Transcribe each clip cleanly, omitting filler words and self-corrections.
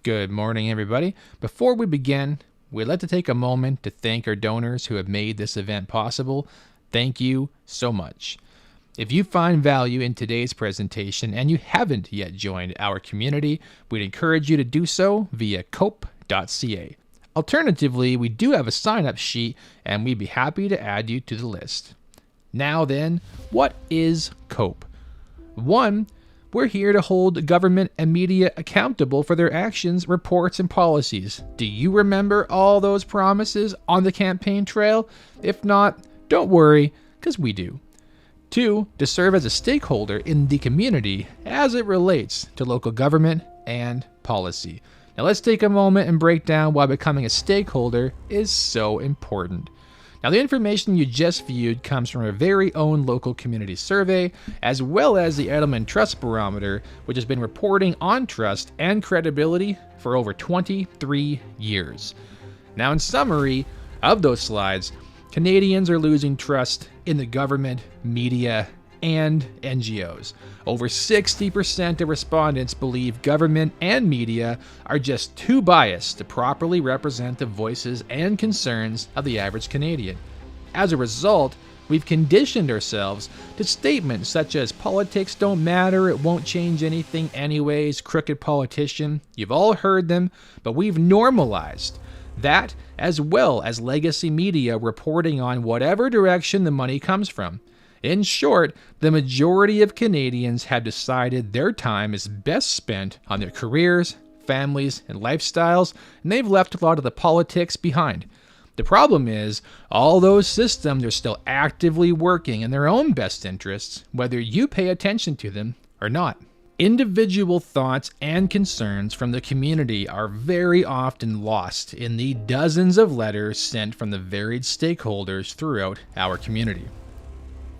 Good morning, everybody. Before we begin, we'd like to take a moment to thank our donors who have made this event possible. Thank you so much. If you find value in today's presentation and you haven't yet joined our community, we'd encourage you to do so via coap.ca. Alternatively, we do have a sign-up sheet and we'd be happy to add you to the list. Now then, what is COAP? 1. We're here to hold government and media accountable for their actions, reports, and policies. Do you remember all those promises on the campaign trail? If not, don't worry, because we do. 2, to serve as a stakeholder in the community as it relates to local government and policy. Now let's take a moment and break down why becoming a stakeholder is so important. Now, the information you just viewed comes from our very own local community survey, as well as the Edelman Trust Barometer, which has been reporting on trust and credibility for over 23 years. Now, in summary of those slides, Canadians are losing trust in the government, media, and NGOs. Over 60% of respondents believe government and media are just too biased to properly represent the voices and concerns of the average Canadian. As a result, we've conditioned ourselves to statements such as politics don't matter, it won't change anything anyways, crooked politician. You've all heard them, but we've normalized that, as well as legacy media reporting on whatever direction the money comes from. In short, the majority of Canadians have decided their time is best spent on their careers, families, and lifestyles, and they've left a lot of the politics behind. The problem is, all those systems are still actively working in their own best interests, whether you pay attention to them or not. Individual thoughts and concerns from the community are very often lost in the dozens of letters sent from the varied stakeholders throughout our community.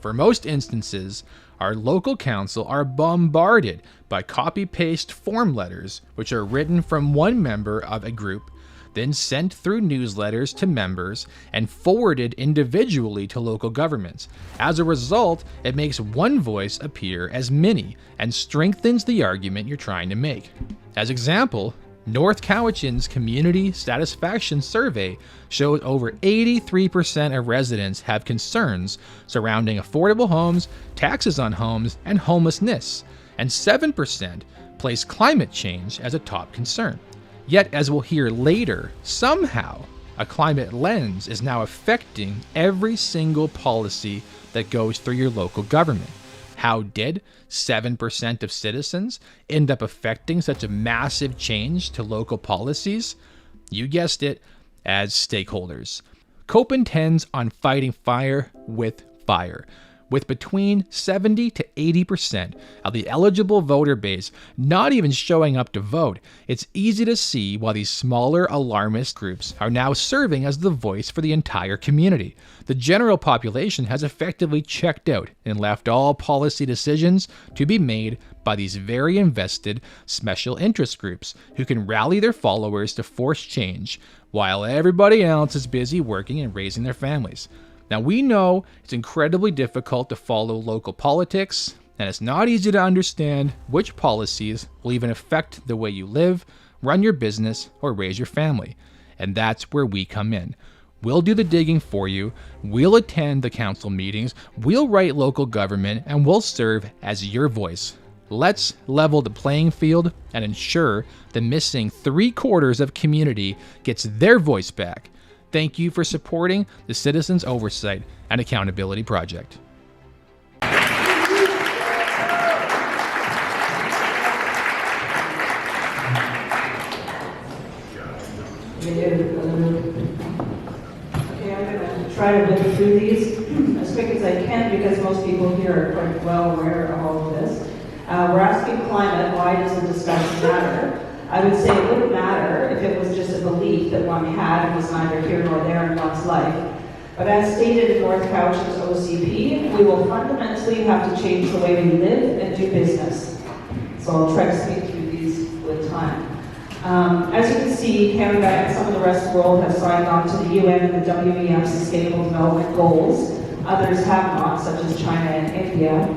For most instances, our local council are bombarded by copy-paste form letters, which are written from one member of a group, then sent through newsletters to members and forwarded individually to local governments. As a result, it makes one voice appear as many and strengthens the argument you're trying to make. As example, North Cowichan's Community Satisfaction Survey showed over 83% of residents have concerns surrounding affordable homes, taxes on homes, and homelessness, and 7% place climate change as a top concern. Yet, as we'll hear later, somehow a climate lens is now affecting every single policy that goes through your local government. How did 7% of citizens end up affecting such a massive change to local policies? You guessed it, as stakeholders. COAP intends on fighting fire, with between 70 to 80% of the eligible voter base not even showing up to vote. It's easy to see why these smaller alarmist groups are now serving as the voice for the entire community. The general population has effectively checked out and left all policy decisions to be made by these very invested special interest groups who can rally their followers to force change while everybody else is busy working and raising their families. Now, we know it's incredibly difficult to follow local politics, and it's not easy to understand which policies will even affect the way you live, run your business, or raise your family. And that's where we come in. We'll do the digging for you, we'll attend the council meetings, we'll write local government, and we'll serve as your voice. Let's level the playing field and ensure the missing 3/4 of community gets their voice back. Thank you for supporting the Citizens Oversight and Accountability Project. Okay, I'm going to try to whip through these as quick as I can because most people here are quite well aware of all of this. We're asking climate, why does the discussion matter? I would say it wouldn't matter if it was just a belief that one had and was neither here nor there in one's life. But as stated in North Cowichan's OCP, we will fundamentally have to change the way we live and do business. So I'll try to speed through these with time. As you can see, Canada and some of the rest of the world have signed on to the UN and the WEF Sustainable Development Goals. Others have not, such as China and India.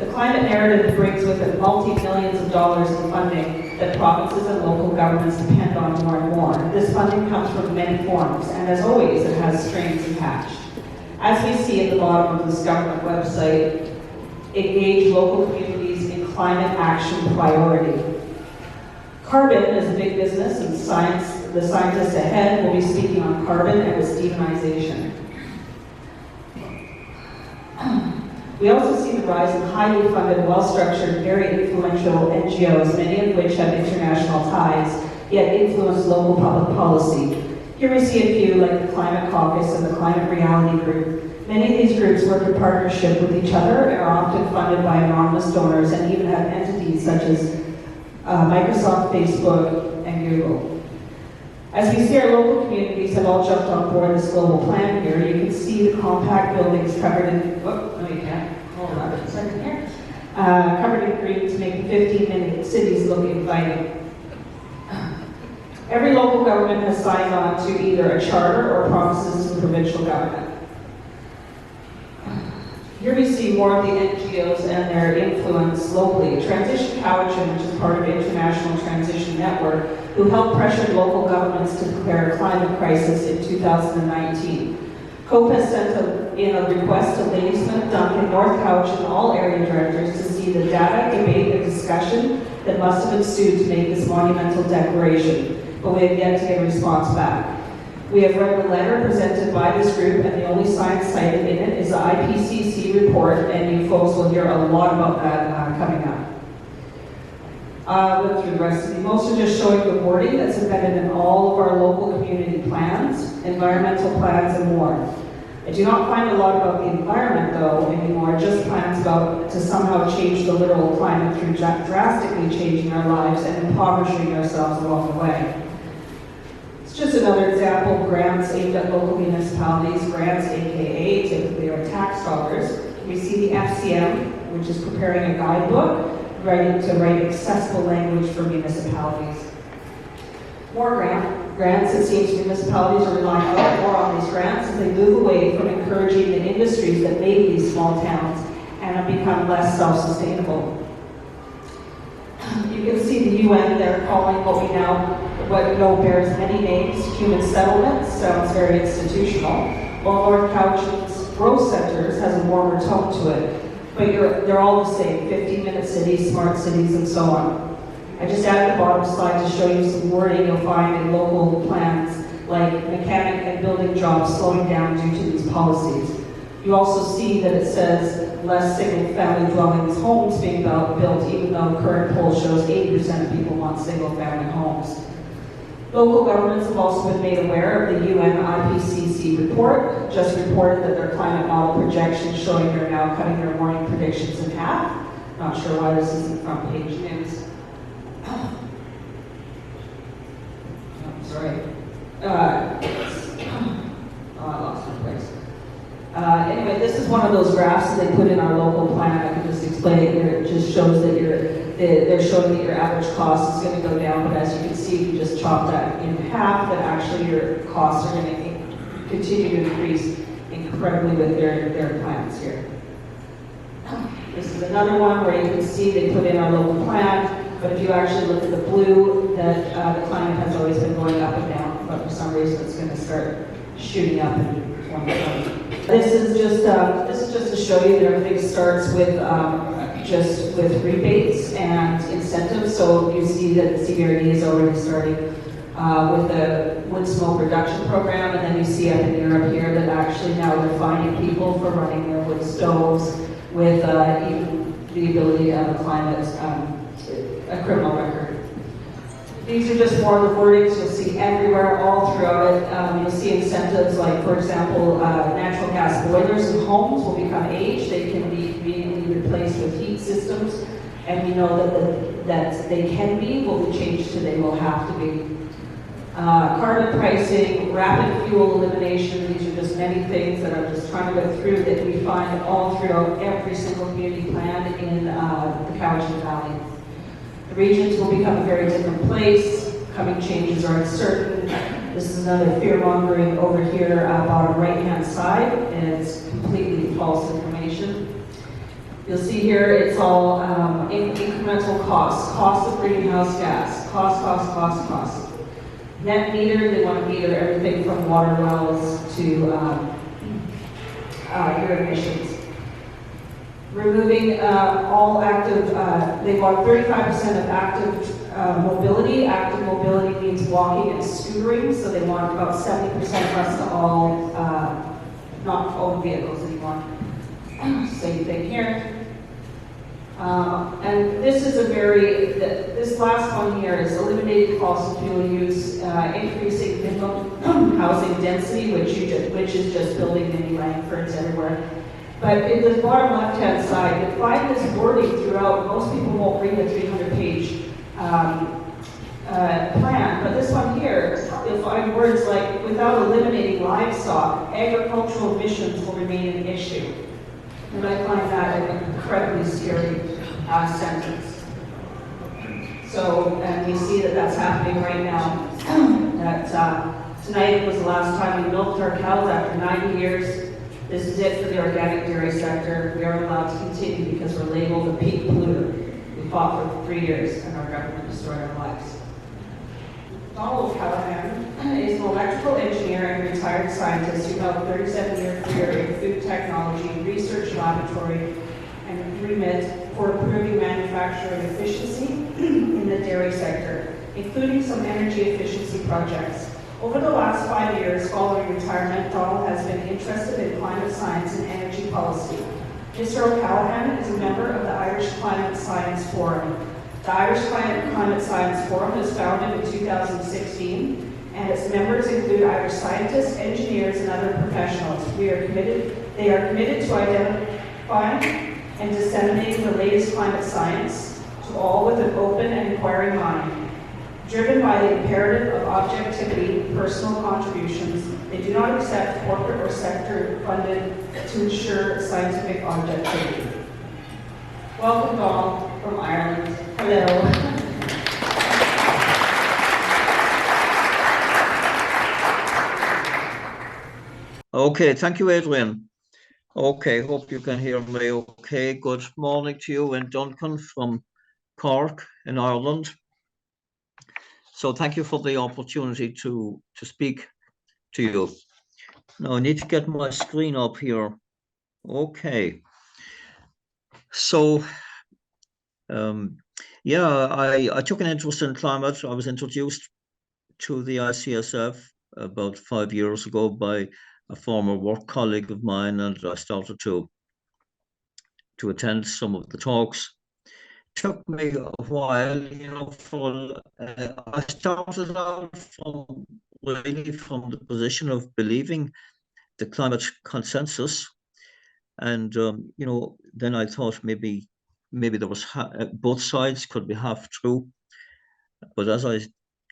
The climate narrative brings with it multi-millions of dollars in funding that provinces and local governments depend on more and more. This funding comes from many forms, and as always, it has strings attached. As we see at the bottom of this government website, engage local communities in climate action priority. Carbon is a big business, and the scientists ahead will be speaking on carbon and its demonization. We also see the rise in highly funded, well-structured, very influential NGOs, many of which have international ties, yet influence local public policy. Here we see a few like the Climate Caucus and the Climate Reality Group. Many of these groups work in partnership with each other and are often funded by anonymous donors and even have entities such as Microsoft, Facebook, and Google. As we see, our local communities have all jumped on board this global plan here. You can see the compact buildings covered in, no you can't, hold on a second here. Covered in green to make 15-minute cities look inviting. Every local government has signed on to either a charter or promises to the provincial government. Here we see more of the NGOs and their influence locally. Transition Cowichan, which is part of the International Transition Network, who helped pressure local governments to declare a climate crisis in 2019. COAP has sent in a request to Ladysmith, Duncan, North Cowichan, and all area directors to see the data, debate, and discussion that must have ensued to make this monumental declaration, but we have yet to get a response back. We have read the letter presented by this group, and the only science cited in it is the IPCC report, and you folks will hear a lot about that coming up. Look through the rest of the most are just showing the wording that's embedded in all of our local community plans, environmental plans, and more. I do not find a lot about the environment, though, anymore, just plans about to somehow change the literal climate through drastically changing our lives and impoverishing ourselves along the way. It's just another example of grants aimed at local municipalities, grants aka typically are tax dollars. We see the FCM, which is preparing a guidebook, to write accessible language for municipalities. More grants, it seems municipalities are relying a lot more on these grants as they move away from encouraging the industries that made these small towns and have become less self-sustainable. You can see the UN, they're calling what we know bears many names, human settlements, sounds very institutional, while North Cowichan's growth centers has a warmer tone to it. But they're all the same, 15-minute cities, smart cities, and so on. I just added the bottom slide to show you some wording you'll find in local plans, like mechanic and building jobs slowing down due to these policies. You also see that it says less single-family dwellings, homes being built, even though current poll shows 80% of people want single-family homes. Local governments have also been made aware of the UN IPCC report, just reported that their climate model projections showing they're now cutting their warming predictions in half. Not sure why this isn't front page news. Sorry. I lost my place. Anyway, this is one of those graphs that they put in our local plan. I can just explain it here. It just shows that they're showing that your average cost is going to go down, but as you can see, if you just chop that in half, that actually your costs are going to continue to increase incredibly with their plans here. This is another one where you can see they put in our local plan, but if you actually look at the blue, that the climate has always been going up and down, but for some reason it's going to start shooting up in 2020. This is just to show you that everything starts with just with rebates and incentives. So you see that the CBRD is already starting with the wood smoke reduction program, and then you see up in Europe here that actually now they're finding people for running their wood stoves with even the ability to have a criminal record. These are just more of the wordings you'll see everywhere, all throughout it. You'll see incentives like, for example, natural gas boilers in homes will become aged. They can be immediately replaced with heat systems, and we know that they can be, will be changed to they will have to be. Carbon pricing, rapid fuel elimination, these are just many things that I'm just trying to go through that we find all throughout every single community plan in the Cowichan Valley. The regions will become a very different place. Coming changes are uncertain. This is another fear-mongering over here, bottom right-hand side, and it's completely false information. You'll see here it's all incremental costs, cost of greenhouse gas, cost. Net meter, they want to meter everything from water wells to your emissions. Removing all active, they want 35% of active mobility. Active mobility means walking and scootering, so they want about 70% less to all, not own vehicles anymore. Same thing here. And this is this last one here is eliminating fossil fuel use, increasing minimum housing density, which is just building mini Langfords everywhere. But in the bottom left-hand side, you'll find this wording throughout. Most people won't read the 300-page plan, but this one here, you'll find words like, without eliminating livestock, agricultural emissions will remain an issue. And I find that an incredibly scary sentence. So, and we see that that's happening right now. That tonight was the last time we milked our cows after 90 years. This is it for the organic dairy sector. We are allowed to continue because we're labeled a peak polluter. We fought for 3 years and our government destroyed our lives. Donal O'Callaghn is an electrical engineer and retired scientist who held a 37-year career in food technology, research laboratory, and remit for improving manufacturing efficiency in the dairy sector, including some energy efficiency projects. Over the last 5 years following retirement, Donal has been interested in climate science and energy policy. Mr. O'Callaghn is a member of the Irish Climate Science Forum. The Irish Climate Science Forum was founded in 2016, and its members include Irish scientists, engineers, and other professionals. They are committed to identifying and disseminating the latest climate science to all with an open and inquiring mind. Driven by the imperative of objectivity, personal contributions, they do not accept corporate or sector funded to ensure scientific objectivity. Welcome, Donal, from Ireland. Hello. Okay, thank you, Adrian. Okay, hope you can hear me okay. Good morning to you in Duncan from Cork in Ireland. So thank you for the opportunity to speak to you. Now I need to get my screen up here. Okay. So, yeah, I took an interest in climate. I was introduced to the ICSF about 5 years ago by a former work colleague of mine, and I started to attend some of the talks. Took me a while, I started out from the position of believing the climate consensus, and then I thought maybe there was both sides could be half true, but as I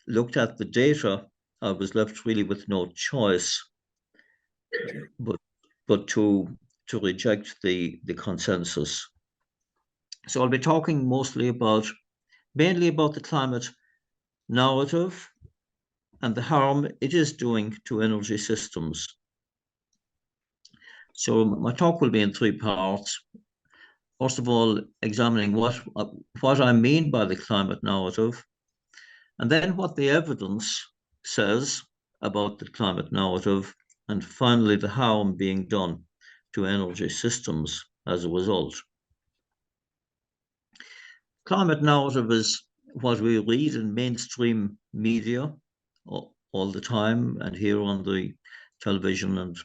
looked at the data, I was left really with no choice but to reject the consensus. So I'll be talking mainly about the climate narrative and the harm it is doing to energy systems. So my talk will be in 3 parts. First of all, examining what I mean by the climate narrative, and then what the evidence says about the climate narrative, and finally the harm being done to energy systems as a result. Climate narrative is what we read in mainstream media all the time, and here on the television and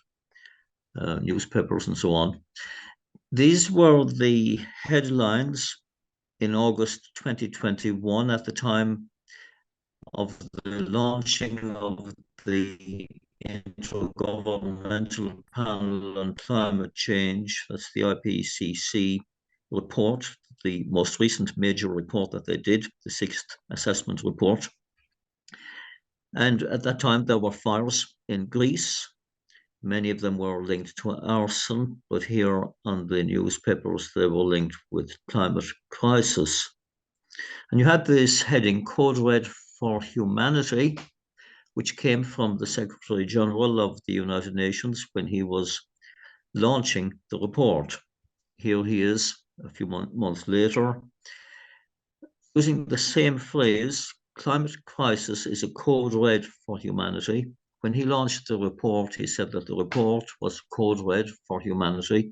newspapers and so on. These were the headlines in August 2021 at the time of the launching of the Intergovernmental Panel on Climate Change. That's the IPCC report, the most recent major report that they did, the 6th assessment report. And at that time, there were fires in Greece. Many of them were linked to arson, but here on the newspapers, they were linked with climate crisis. And you had this heading, Code Red for Humanity, which came from the Secretary General of the United Nations when he was launching the report. Here he is a few months later, using the same phrase, climate crisis is a code red for humanity. When he launched the report, he said that the report was code red for humanity.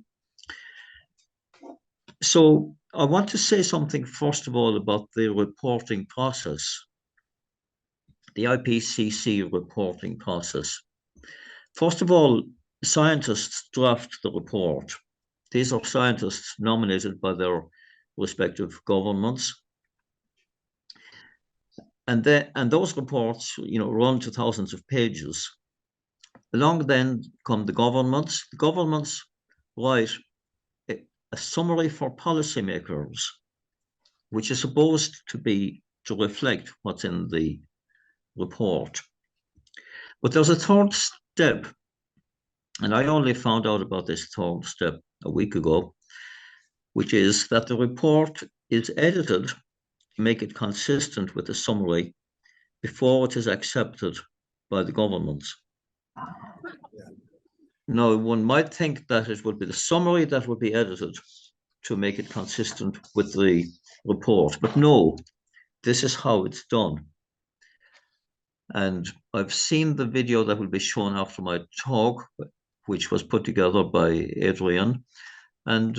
So I want to say something, first of all, about the reporting process, the IPCC reporting process. First of all, scientists draft the report. These are scientists nominated by their respective governments. And those reports, run to thousands of pages. Along then come the governments. The governments write a summary for policymakers, which is supposed to reflect what's in the report. But there's a third step, and I only found out about this third step a week ago, which is that the report is edited to make it consistent with the summary before it is accepted by the governments. Now, one might think that it would be the summary that would be edited to make it consistent with the report, but no, this is how it's done. And I've seen the video that will be shown after my talk, which was put together by Adrian. And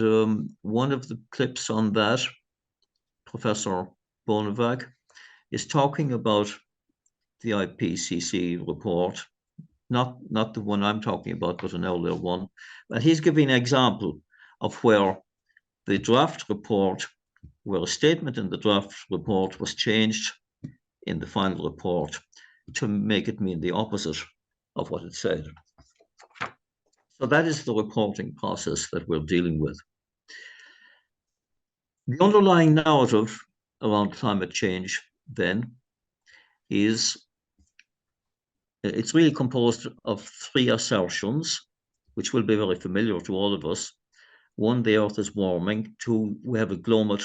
one of the clips on that, Professor Bonavac, is talking about the IPCC report, not the one I'm talking about, but an earlier one. And he's giving an example of where the draft report, where a statement in the draft report was changed in the final report to make it mean the opposite of what it said. So that is the reporting process that we're dealing with. The underlying narrative around climate change then is, it's really composed of three assertions, which will be very familiar to all of us. One, the Earth is warming. Two, we have a global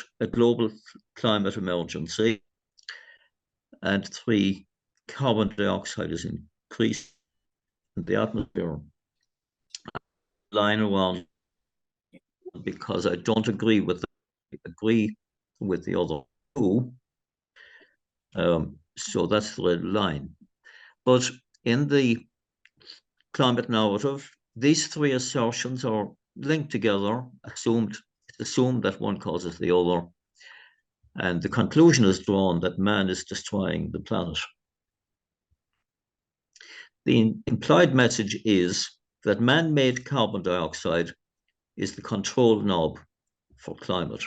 climate emergency. And three, carbon dioxide is increasing in the atmosphere. Line around because I don't agree with the other two. So that's the red line. But in the climate narrative, these three assertions are linked together, it's assumed that one causes the other, and the conclusion is drawn that man is destroying the planet. The implied message is that man-made carbon dioxide is the control knob for climate.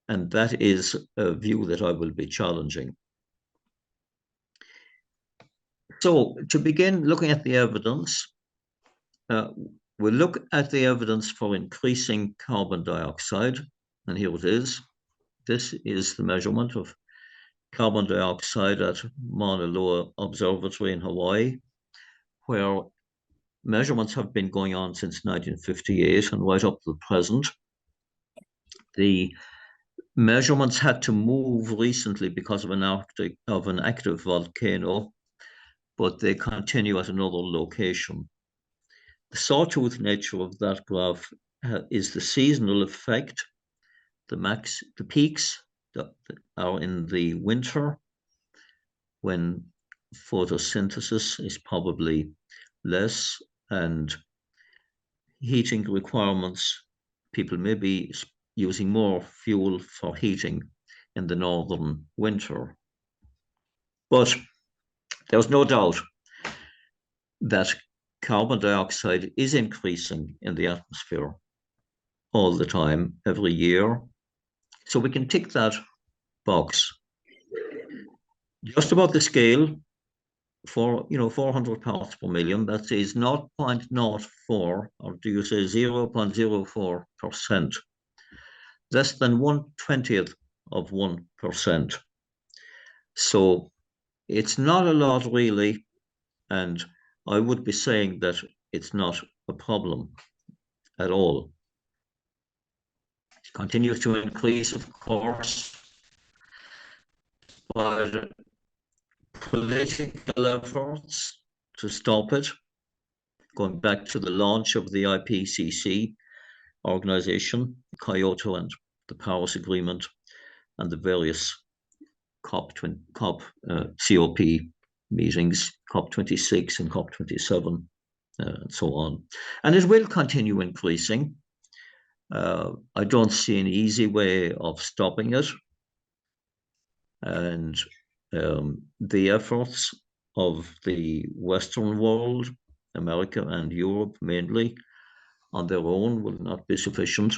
And that is a view that I will be challenging. So to begin looking at the evidence, we'll look at the evidence for increasing carbon dioxide, and here it is. This is the measurement of carbon dioxide at Mauna Loa Observatory in Hawaii, where measurements have been going on since 1958 and right up to the present. The measurements had to move recently because of an active volcano, but they continue at another location. The sawtooth nature of that graph is the seasonal effect. The peaks that are in the winter, when photosynthesis is probably less and heating requirements, people may be using more fuel for heating in the northern winter. But there's no doubt that carbon dioxide is increasing in the atmosphere all the time, every year. So we can tick that box. Just about the scale, for 400 parts per million, that is 0.04, or do you say 0.04%, less than 1/20th of 1%. So it's not a lot really, and I would be saying that it's not a problem at all. It continues to increase, of course, but political efforts to stop it, going back to the launch of the IPCC, organization, Kyoto and the Paris Agreement, and the various COP meetings, COP26 and COP27, and so on. And it will continue increasing. I don't see an easy way of stopping it. And the efforts of the Western world, America and Europe mainly, on their own will not be sufficient.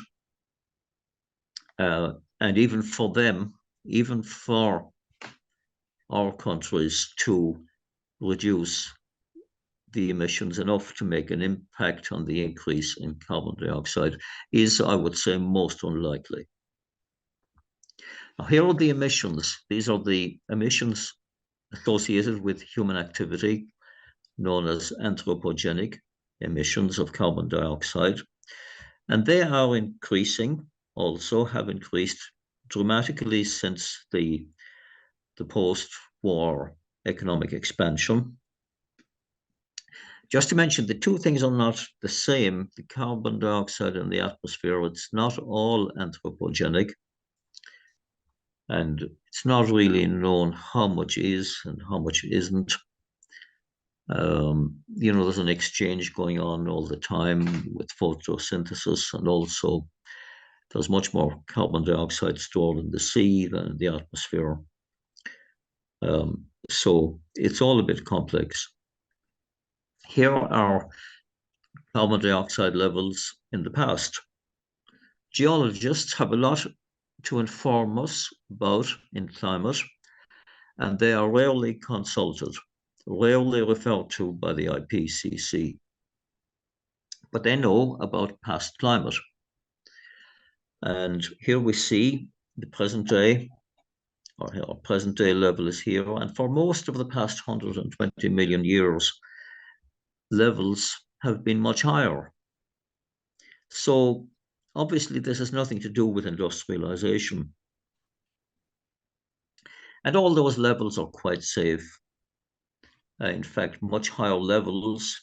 And even for them, even for our countries to reduce the emissions enough to make an impact on the increase in carbon dioxide is, I would say, most unlikely. Now, here are the emissions. These are the emissions associated with human activity, known as anthropogenic emissions of carbon dioxide. And they are increasing, also have increased dramatically since the post-war economic expansion. Just to mention, the two things are not the same. The carbon dioxide in the atmosphere, it's not all anthropogenic. And it's not really known how much is and how much isn't. There's an exchange going on all the time with photosynthesis, and also there's much more carbon dioxide stored in the sea than in the atmosphere. So it's all a bit complex. Here are carbon dioxide levels in the past. Geologists have a lot to inform us about in climate, and they are rarely consulted, rarely referred to by the IPCC. But they know about past climate. And here we see the present day, our present day level is here. And for most of the past 120 million years, levels have been much higher. So obviously this has nothing to do with industrialization. And all those levels are quite safe. In fact, much higher levels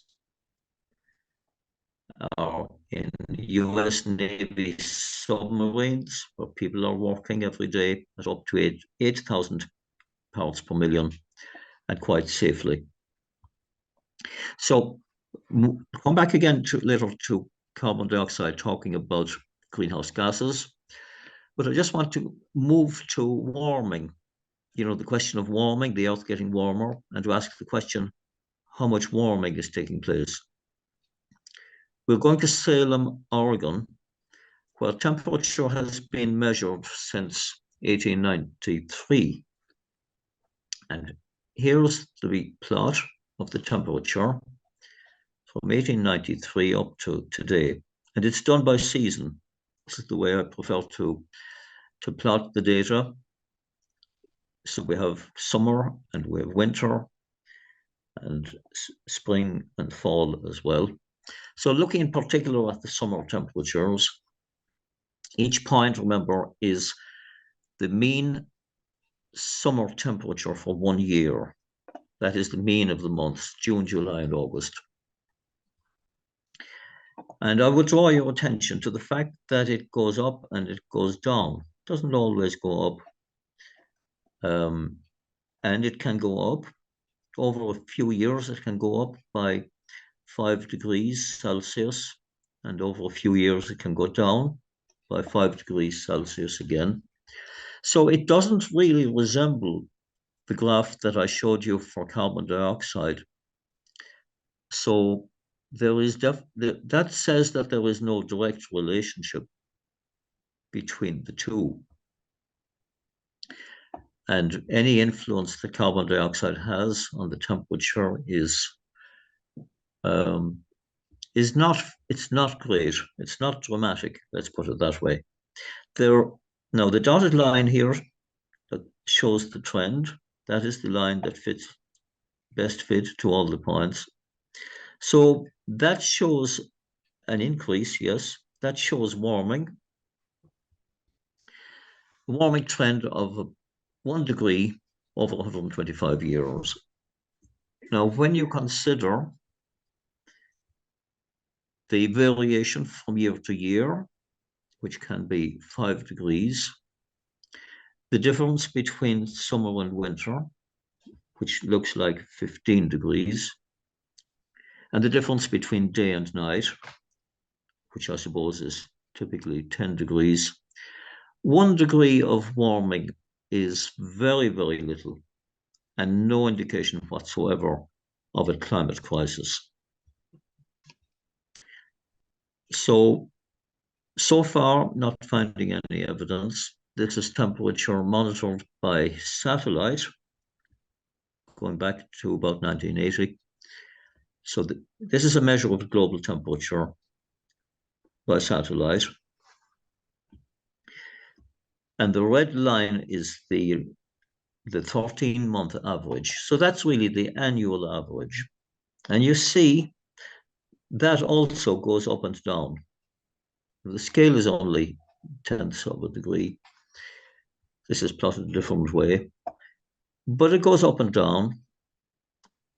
are in US Navy submarines, where people are working every day at up to 8,000 parts per million, and quite safely. So come back again later to carbon dioxide, talking about greenhouse gases. But I just want to move to warming. The question of warming, the Earth getting warmer, and to ask the question, how much warming is taking place? We're going to Salem, Oregon, where temperature has been measured since 1893. And here's the plot of the temperature from 1893 up to today. And it's done by season. This is the way I prefer to plot the data. So we have summer and we have winter and spring and fall as well. So looking in particular at the summer temperatures, each point, remember, is the mean summer temperature for 1 year. That is the mean of the months, June, July, and August. And I would draw your attention to the fact that it goes up and it goes down. It doesn't always go up. And it can go up over a few years. It can go up by 5 degrees Celsius, and over a few years it can go down by 5 degrees Celsius again. So it doesn't really resemble the graph that I showed you for carbon dioxide. So there is that says that there is no direct relationship between the two. And any influence that carbon dioxide has on the temperature is not great. It's not dramatic, let's put it that way. Now the dotted line here that shows the trend, that is the line that best fit to all the points. So that shows an increase, yes, that shows warming. A warming trend of 1 degree over 125 years. Now, when you consider the variation from year to year, which can be 5 degrees, the difference between summer and winter, which looks like 15 degrees, and the difference between day and night, which I suppose is typically 10 degrees. 1 degree of warming is very, very little and no indication whatsoever of a climate crisis. So far, not finding any evidence. This is temperature monitored by satellite, going back to about 1980. So this is a measure of global temperature by satellite. And the red line is the 13-month average. So that's really the annual average. And you see that also goes up and down. The scale is only tenths of a degree. This is plotted a different way, but it goes up and down.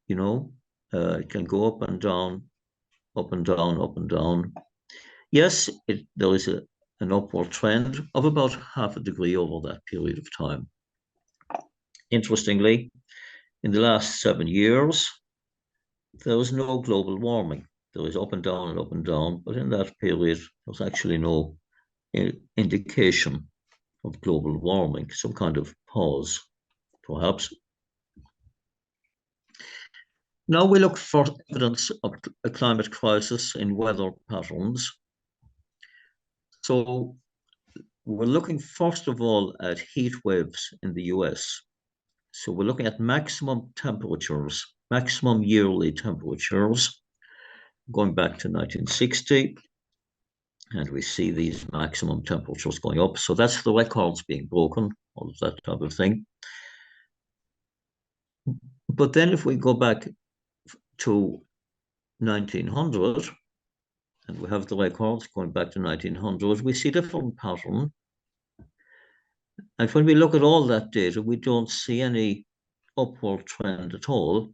You know, it can go up and down, up and down, up and down. Yes, there is an upward trend of about half a degree over that period of time. Interestingly, in the last 7 years, there was no global warming. There is up and down and up and down, but in that period, there's actually no indication of global warming, some kind of pause, perhaps. Now we look for evidence of a climate crisis in weather patterns. So we're looking first of all at heat waves in the US. So we're looking at maximum temperatures, maximum yearly temperatures, going back to 1960. And we see these maximum temperatures going up. So that's the records being broken, all of that type of thing. But then if we go back to 1900, and we have the records going back to 1900, we see a different pattern. And when we look at all that data, we don't see any upward trend at all.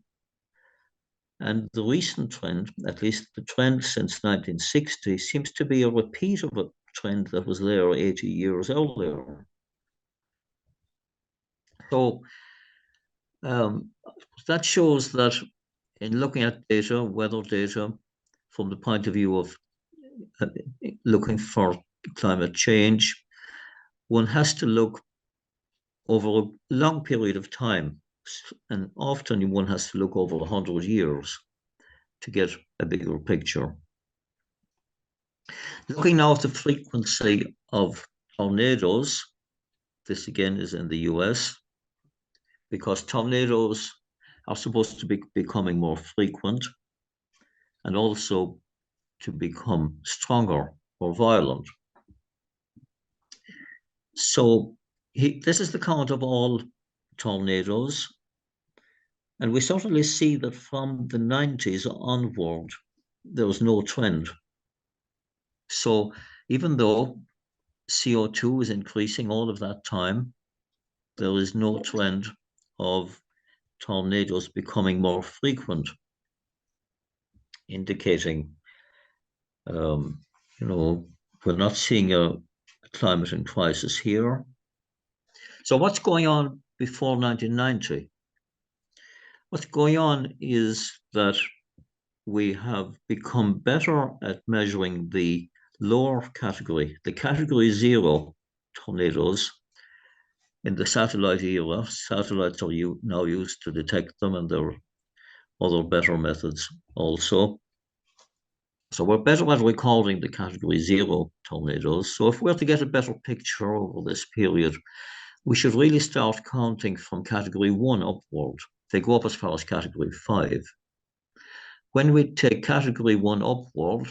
And the recent trend, at least the trend since 1960, seems to be a repeat of a trend that was there 80 years earlier. So that shows that in looking at data, weather data, from the point of view of looking for climate change, one has to look over a long period of time. And often one has to look over 100 years to get a bigger picture. Looking now at the frequency of tornadoes, this again is in the US, because tornadoes are supposed to be becoming more frequent and also to become stronger or violent. So this is the count of all tornadoes. And we certainly see that from the 90s onward, there was no trend. So even though CO2 is increasing all of that time, there is no trend of tornadoes becoming more frequent, indicating, we're not seeing a climate in crisis here. So what's going on before 1990? What's going on is that we have become better at measuring the lower category, the category 0 tornadoes in the satellite era. Satellites are now used to detect them, and there are other better methods also. So we're better at recording the category 0 tornadoes. So if we're to get a better picture over this period, we should really start counting from category 1 upward. They go up as far as category 5. When we take category 1 upward,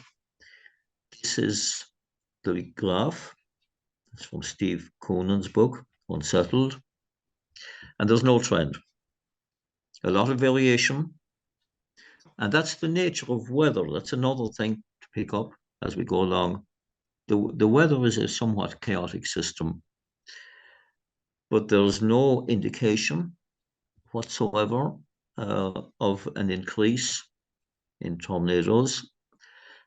this is the graph. It's from Steve Coonan's book, Unsettled. And there's no trend. A lot of variation. And that's the nature of weather. That's another thing to pick up as we go along. The weather is a somewhat chaotic system, but there's no indication whatsoever of an increase in tornadoes.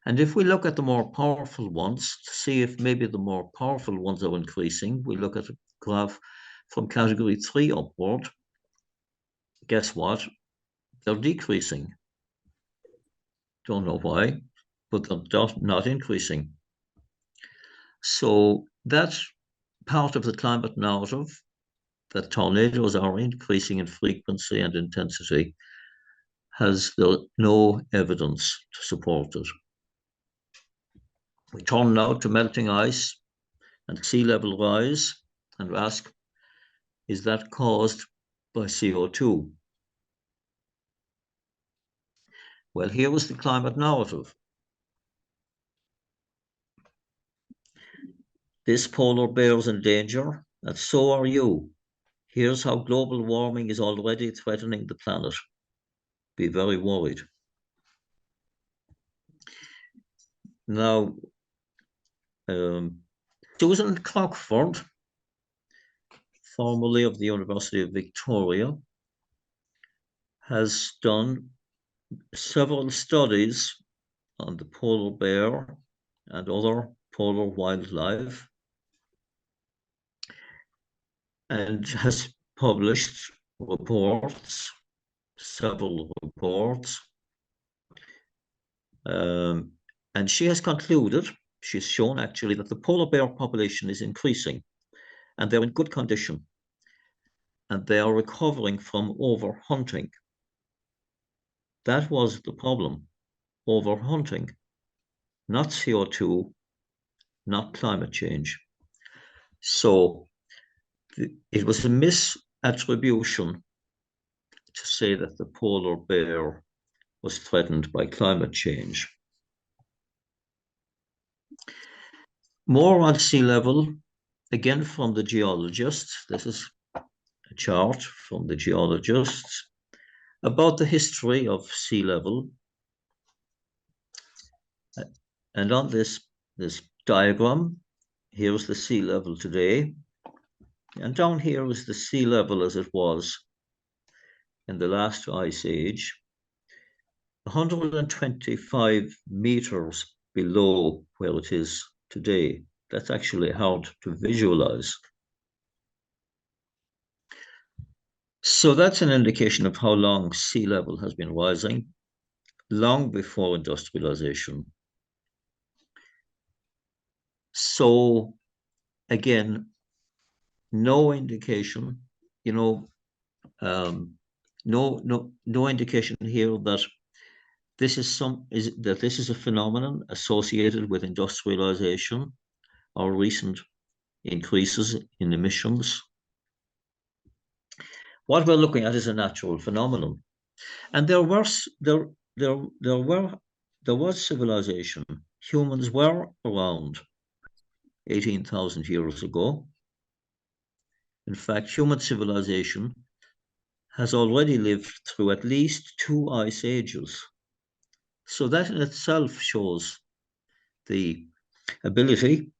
And if we look at the more powerful ones to see if maybe the more powerful ones are increasing, we look at a graph from category 3 upward. Guess what? They're decreasing. Don't know why, but they're not increasing. So that's part of the climate narrative, that tornadoes are increasing in frequency and intensity, has no evidence to support it. We turn now to melting ice and sea level rise and ask, is that caused by CO2? Well, here is the climate narrative. This polar bear is in danger, and so are you. Here's how global warming is already threatening the planet. Be very worried. Now, Susan Crockford, formerly of the University of Victoria, has done several studies on the polar bear and other polar wildlife, and has published reports, several reports, and she has concluded, she's shown actually, that the polar bear population is increasing and they're in good condition and they are recovering from overhunting. That was the problem, overhunting, not CO2, not climate change. So it was a misattribution to say that the polar bear was threatened by climate change. More on sea level, again from the geologists. This is a chart from the geologists about the history of sea level. And on this diagram, here's the sea level today. And down here is the sea level as it was in the last ice age, 125 meters below where it is today. That's actually hard to visualize. So that's an indication of how long sea level has been rising, long before industrialization. So again, no indication, no indication here that this is a phenomenon associated with industrialization or recent increases in emissions. What we're looking at is a natural phenomenon, and there was civilization. Humans were around 18,000 years ago. In fact, human civilization has already lived through at least 2 ice ages. So that in itself shows the ability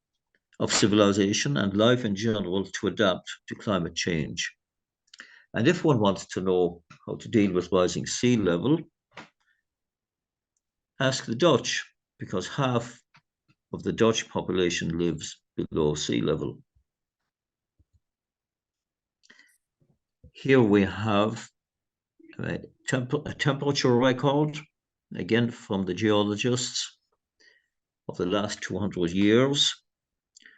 of civilization and life in general to adapt to climate change. And if one wants to know how to deal with rising sea level, ask the Dutch, because half of the Dutch population lives below sea level. Here we have a temperature record, again from the geologists, of the last 200 years.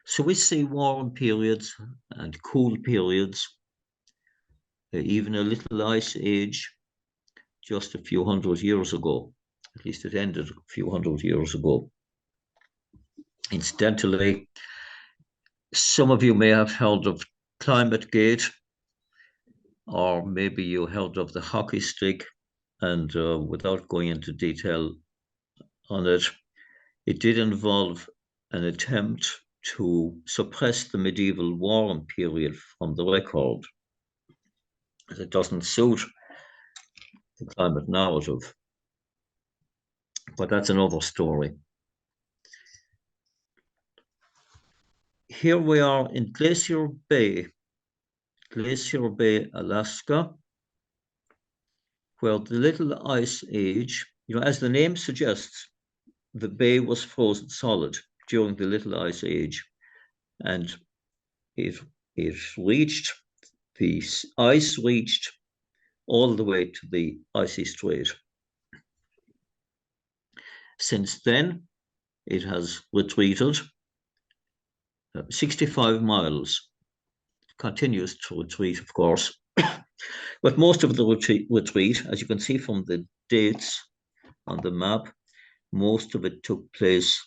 So we see warm periods and cool periods, even a little ice age just a few hundred years ago. At least it ended a few hundred years ago. Incidentally, some of you may have heard of ClimateGate, or maybe you heard of the hockey stick, and without going into detail on it, it did involve an attempt to suppress the medieval warm period from the record, as it doesn't suit the climate narrative. But that's another story. Here we are in Glacier Bay, Alaska, where the little ice age, as the name suggests, the bay was frozen solid during the Little Ice Age, and it reached the ice reached all the way to the icy strait. Since then, it has retreated 65 miles, continues to retreat, of course. But most of the retreat, as you can see from the dates on the map, most of it took place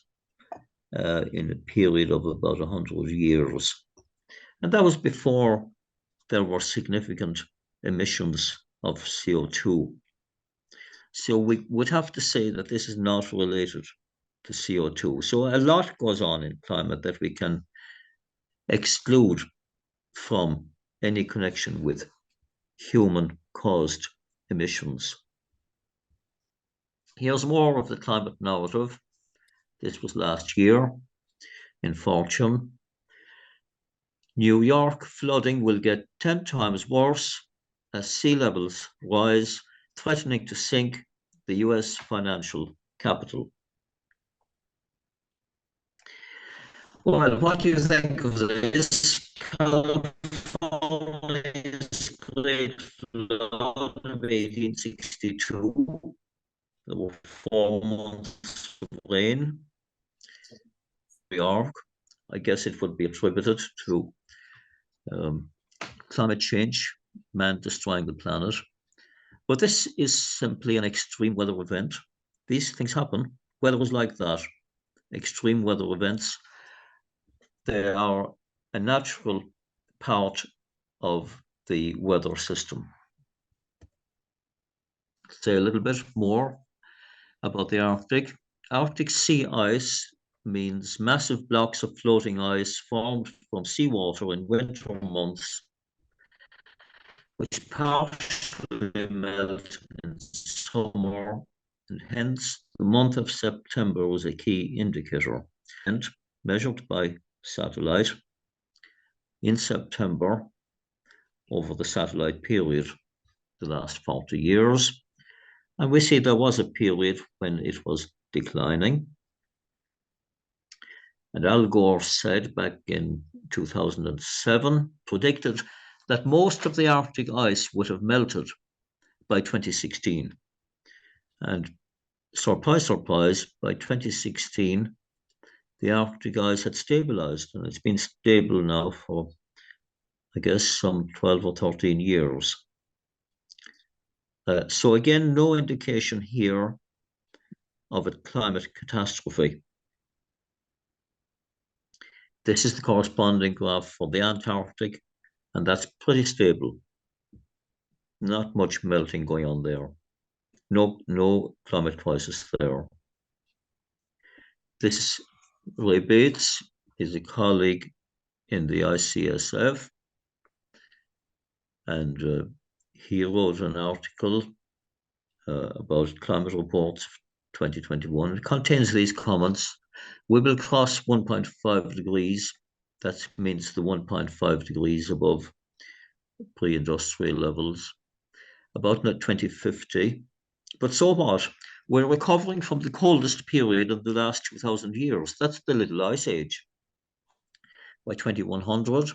in a period of about 100 years. And that was before there were significant emissions of CO2. So we would have to say that this is not related to CO2. So a lot goes on in climate that we can exclude from any connection with human-caused emissions. Here's more of the climate narrative. This was last year in Fortune. New York flooding will get 10 times worse as sea levels rise, threatening to sink the US financial capital. Well, what do you think of this? California's great flood of 1862. There were 4 months of rain. New York, I guess it would be attributed to climate change, man destroying the planet. But this is simply an extreme weather event. These things happen. Weather was like that. Extreme weather events, they are a natural part of the weather system. Say a little bit more about the Arctic. Arctic sea ice means massive blocks of floating ice formed from seawater in winter months, which partially melt in summer, and hence the month of September was a key indicator. And measured by satellite in September over the satellite period, the last 40 years. And we see there was a period when it was declining. And Al Gore said back in 2007, predicted that most of the Arctic ice would have melted by 2016. And surprise, surprise, by 2016, the Arctic ice had stabilized, and it's been stable now for, I guess, some 12 or 13 years. So again, no indication here of a climate catastrophe. This is the corresponding graph for the Antarctic, and that's pretty stable. Not much melting going on there. No climate crisis there. This Ray Bates is a colleague in the ICSF, and he wrote an article about climate reports 2021. It contains these comments. We will cross 1.5 degrees. That means the 1.5 degrees above pre-industrial levels, about 2050. But so what? We're recovering from the coldest period of the last 2,000 years. That's the Little Ice Age. By 2100,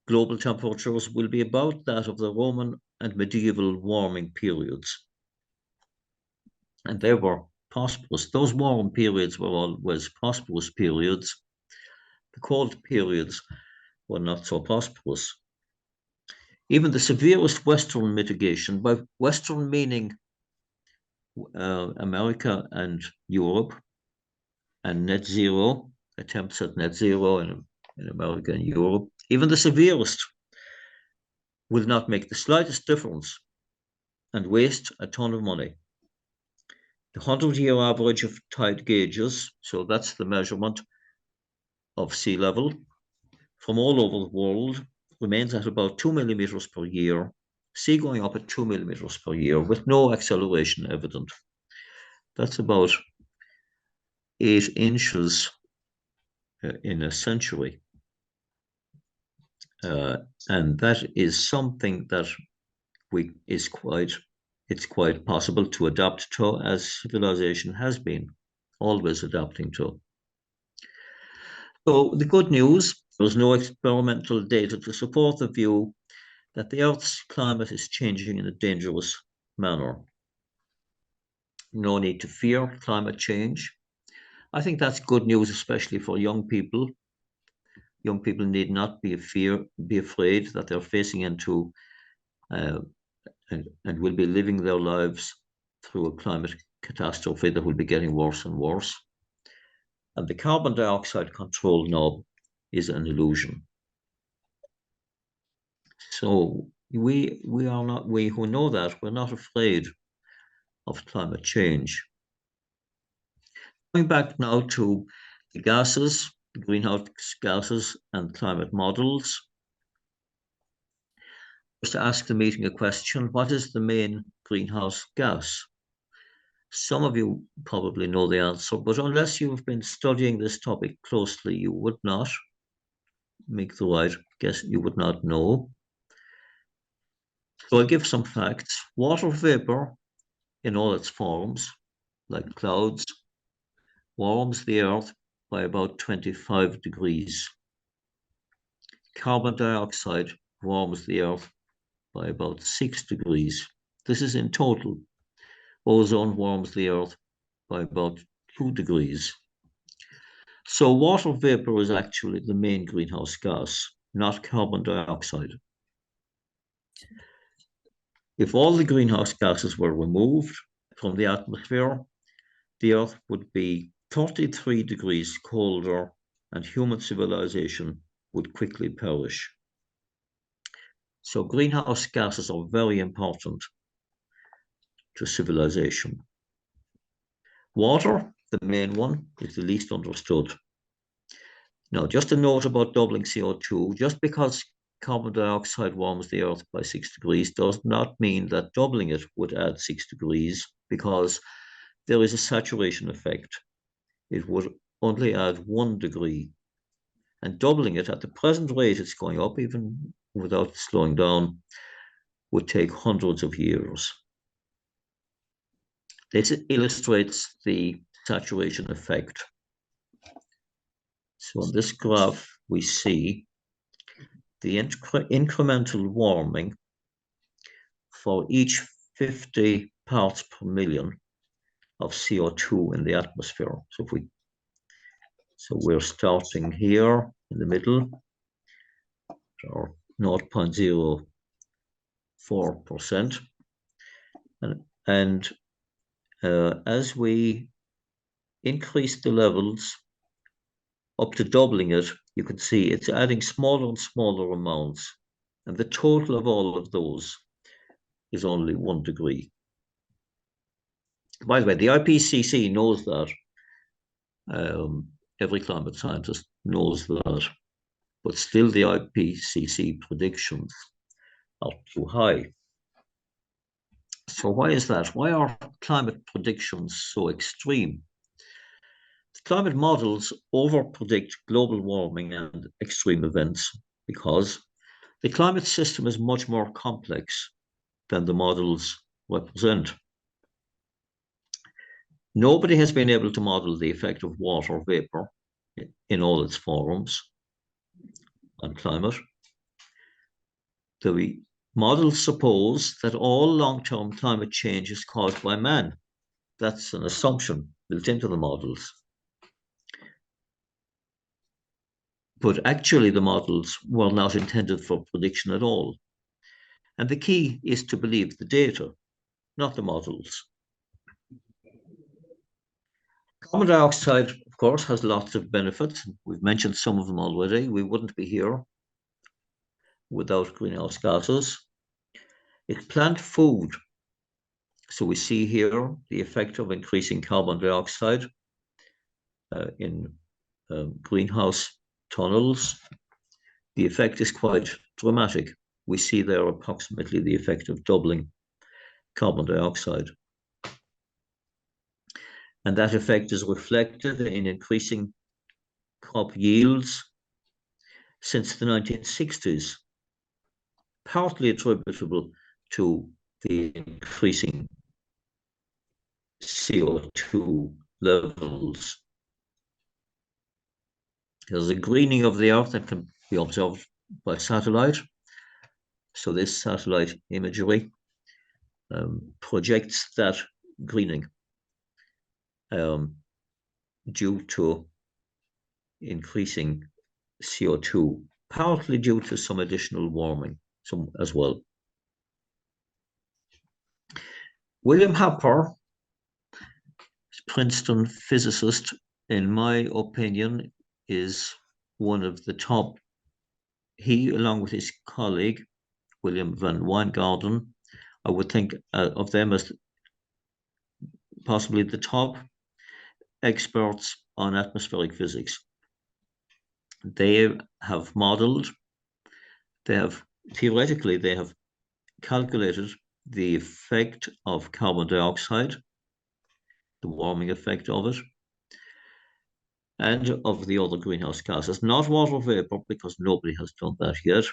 global temperatures will be about that of the Roman and medieval warming periods. And they were prosperous. Those warm periods were always prosperous periods. The cold periods were not so prosperous. Even the severest Western mitigation, by Western meaning America and Europe, and net zero, attempts at net zero in America and Europe, even the severest will not make the slightest difference and waste a ton of money. The 100-year average of tide gauges, so that's the measurement of sea level from all over the world, remains at about 2 millimeters per year, sea going up at 2 millimeters per year with no acceleration evident. That's about 8 inches in a century. And that is something that it's quite possible to adapt to, as civilization has been always adapting to. So the good news, there's no experimental data to support the view that the Earth's climate is changing in a dangerous manner. No need to fear climate change. I think that's good news, especially for young people. Young people need not be afraid that they're facing into and will be living their lives through a climate catastrophe that will be getting worse and worse. And the carbon dioxide control knob is an illusion. So we who know that, we're not afraid of climate change. Going back now to the gases, greenhouse gases and climate models. Just to ask the meeting a question, what is the main greenhouse gas? Some of you probably know the answer, but unless you've been studying this topic closely, you would not make the right guess, you would not know. So I'll give some facts. Water vapor in all its forms, like clouds, warms the earth by about 25 degrees. Carbon dioxide warms the earth by about 6 degrees. This is in total. Ozone warms the earth by about 2 degrees. So water vapor is actually the main greenhouse gas, not carbon dioxide. If all the greenhouse gases were removed from the atmosphere, the earth would be 33 degrees colder and human civilization would quickly perish. So greenhouse gases are very important to civilization. Water, the main one, is the least understood. Now, just a note about doubling CO2, just because carbon dioxide warms the earth by 6 degrees does not mean that doubling it would add 6 degrees, because there is a saturation effect. It would only add 1 degree. And doubling it at the present rate it's going up, even without slowing down, would take hundreds of years. This illustrates the saturation effect. So on this graph, we see the incremental warming for each 50 parts per million of CO2 in the atmosphere. So we're starting here in the middle, or 0.04%. And as we increase the levels up to doubling it, you can see it's adding smaller and smaller amounts. And the total of all of those is only 1 degree. By the way, the IPCC knows that. Every climate scientist knows that. But still, the IPCC predictions are too high. So why is that? Why are climate predictions so extreme? The climate models overpredict global warming and extreme events because the climate system is much more complex than the models represent. Nobody has been able to model the effect of water vapor in all its forms on climate. The models suppose that all long-term climate change is caused by man. That's an assumption built into the models. But actually, the models were not intended for prediction at all. And the key is to believe the data, not the models. Carbon dioxide, of course, has lots of benefits. We've mentioned some of them already. We wouldn't be here without greenhouse gases. It's plant food. So we see here the effect of increasing carbon dioxide in greenhouse tunnels. The effect is quite dramatic. We see there approximately the effect of doubling carbon dioxide. And that effect is reflected in increasing crop yields since the 1960s, partly attributable to the increasing CO2 levels. There's a greening of the Earth that can be observed by satellite. So this satellite imagery projects that greening due to increasing CO2, partly due to some additional warming as well. William Happer, Princeton physicist, in my opinion, is one of the top. He, along with his colleague, William van Wijngaarden, I would think of them as possibly the top experts on atmospheric physics. They have modeled, theoretically, they have calculated the effect of carbon dioxide, the warming effect of it, and of the other greenhouse gases, not water vapor, because nobody has done that yet.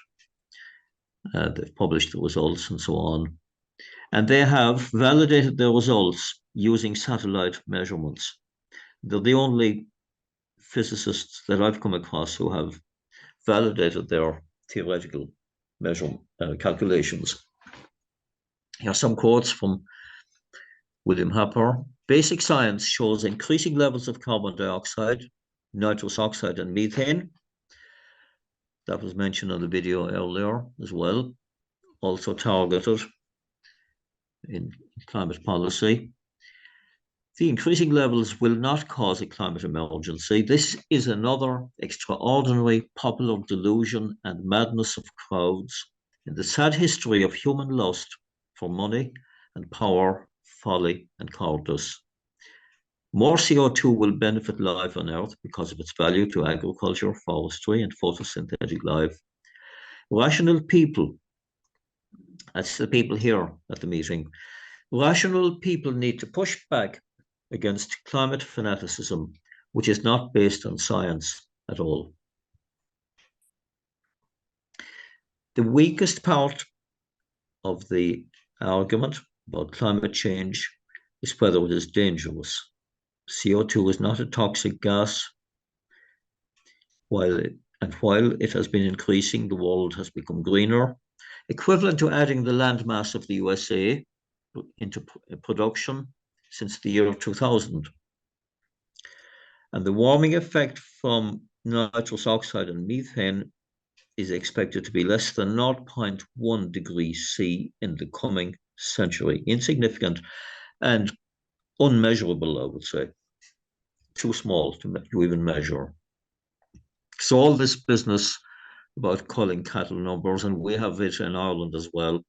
They've published the results and so on. And they have validated their results using satellite measurements. They're the only physicists that I've come across who have validated their theoretical calculations. Here are some quotes from William Happer. Basic science shows increasing levels of carbon dioxide, nitrous oxide, and methane. That was mentioned on the video earlier as well, also targeted in climate policy. The increasing levels will not cause a climate emergency. This is another extraordinary popular delusion and madness of crowds in the sad history of human lust for money and power, folly, and cowardice. More CO2 will benefit life on Earth because of its value to agriculture, forestry, and photosynthetic life. Rational people, that's the people here at the meeting, rational people need to push back against climate fanaticism, which is not based on science at all. The weakest part of the argument about climate change is whether it is dangerous. CO2 is not a toxic gas. While it has been increasing, the world has become greener, equivalent to adding the landmass of the USA into production since the year 2000. And the warming effect from nitrous oxide and methane is expected to be less than 0.1 degrees C in the coming century. Insignificant and unmeasurable, I would say. Too small to even measure. So all this business about culling cattle numbers, and we have it in Ireland as well,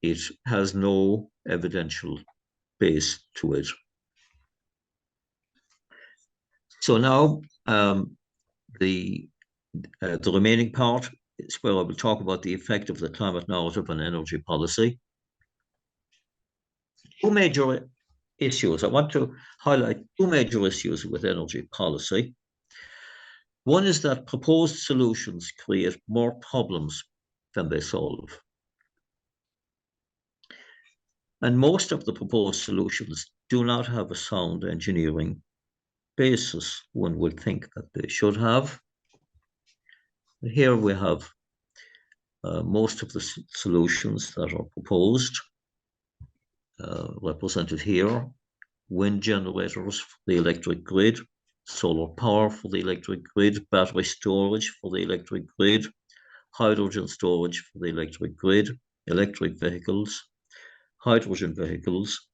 it has no evidential base to it. So now the remaining part is where I will talk about the effect of the climate narrative on energy policy. Two major issues. I want to highlight two major issues with energy policy. One is that proposed solutions create more problems than they solve. And most of the proposed solutions do not have a sound engineering basis. One would think that they should have. Here we have most of the solutions that are proposed, represented here. Wind generators for the electric grid, solar power for the electric grid, battery storage for the electric grid, hydrogen storage for the electric grid, electric vehicles, hydrogen vehicles.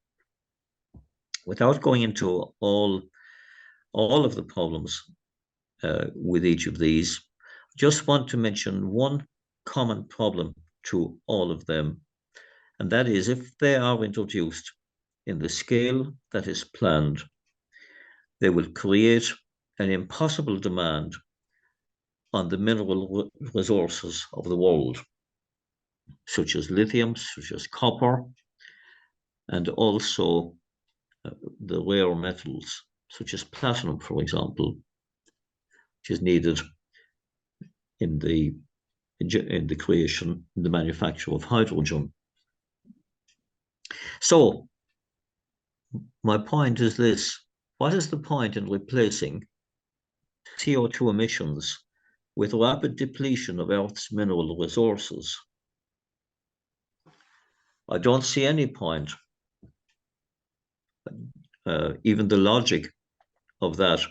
Without going into all of the problems with each of these, just want to mention one common problem to all of them, and that is if they are introduced in the scale that is planned, they will create an impossible demand on the mineral resources of the world, such as lithium, such as copper, and also the rare metals, such as platinum, for example, which is needed in the creation, in the manufacture of hydrogen. So my point is this. What is the point in replacing CO2 emissions with rapid depletion of Earth's mineral resources? I don't see any point. Even the logic of that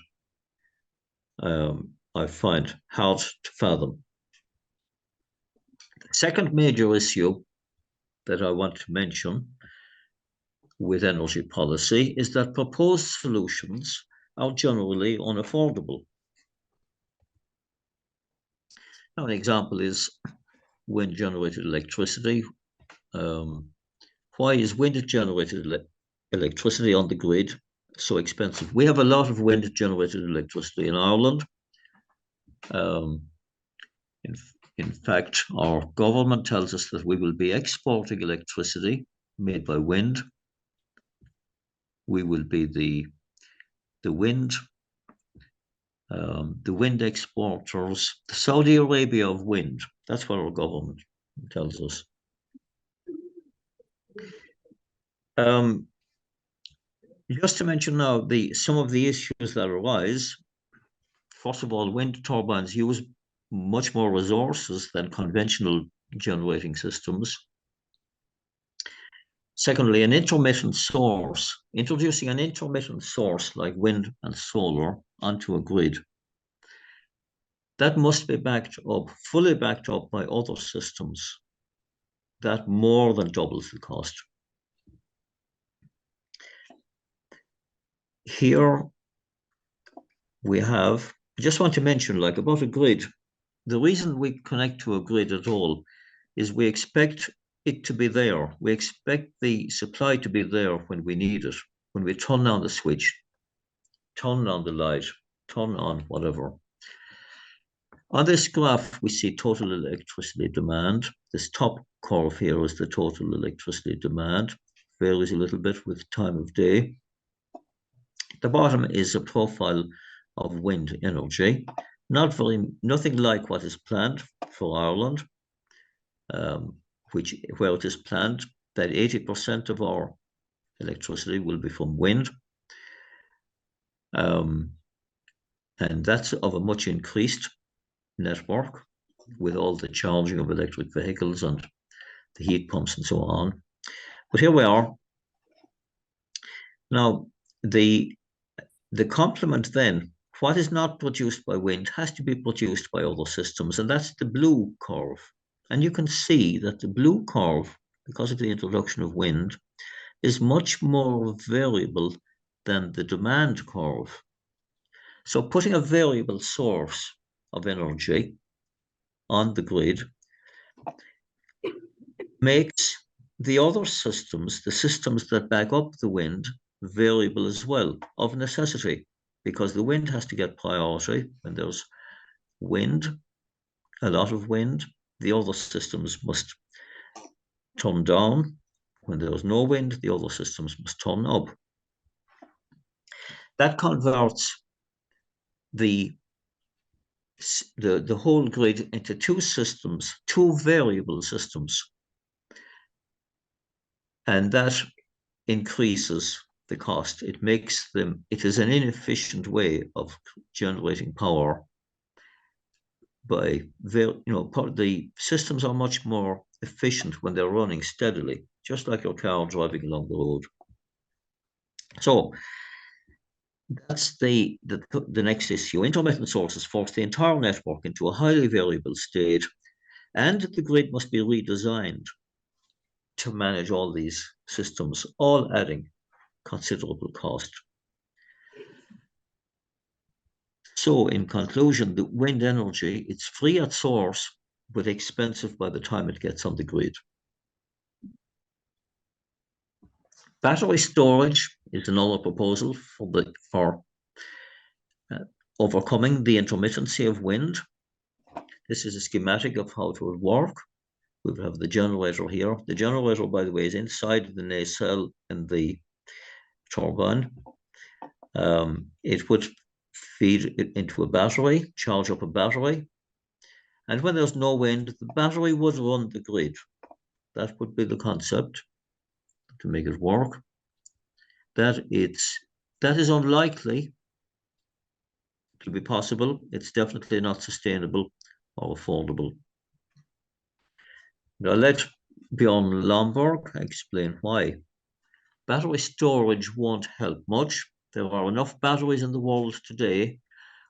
I find hard to fathom. Second major issue that I want to mention with energy policy is that proposed solutions are generally unaffordable. Now, an example is wind-generated electricity. Why is wind-generated electricity on the grid so expensive? We have a lot of wind-generated electricity in Ireland. In fact, our government tells us that we will be exporting electricity made by wind. We will be the wind exporters, the Saudi Arabia of wind. That's what our government tells us. Just to mention now some of the issues that arise. First of all, wind turbines use much more resources than conventional generating systems. Secondly, an intermittent source, introducing an intermittent source like wind and solar onto a grid, that must be backed up, fully backed up by other systems. That more than doubles the cost. Here we have, I just want to mention like about a grid. The reason we connect to a grid at all is we expect it to be there. We expect the supply to be there when we need it, when we turn on the switch, turn on the light, turn on whatever. On this graph, we see total electricity demand. This top curve here is the total electricity demand. Varies a little bit with time of day. The bottom is a profile of wind energy. Nothing like what is planned for Ireland, where it is planned that 80% of our electricity will be from wind. And that's of a much increased network with all the charging of electric vehicles and the heat pumps and so on. But here we are. Now, the complement then, what is not produced by wind has to be produced by other systems, and that's the blue curve. And you can see that the blue curve, because of the introduction of wind, is much more variable than the demand curve. So putting a variable source of energy on the grid makes the other systems, the systems that back up the wind, variable as well, of necessity, because the wind has to get priority. When there's wind, a lot of wind, the other systems must turn down. When there's no wind, the other systems must turn up. That converts the whole grid into two systems, two variable systems. And that increases the cost. It is an inefficient way of generating power. The systems are much more efficient when they're running steadily, just like your car driving along the road. So that's the next issue. Intermittent sources force the entire network into a highly variable state, and the grid must be redesigned to manage all these systems, all adding considerable cost. So in conclusion, the wind energy, it's free at source, but expensive by the time it gets on the grid. Battery storage is another proposal for overcoming the intermittency of wind. This is a schematic of how it would work. We have the generator here. The generator, by the way, is inside the nacelle in the turbine. It would feed it into a battery, charge up a battery. And when there's no wind, the battery would run the grid. That would be the concept to make it work. that is unlikely to be possible. It's definitely not sustainable or affordable. Now let Bjorn Lomborg explain why. Battery storage won't help much. There are enough batteries in the world today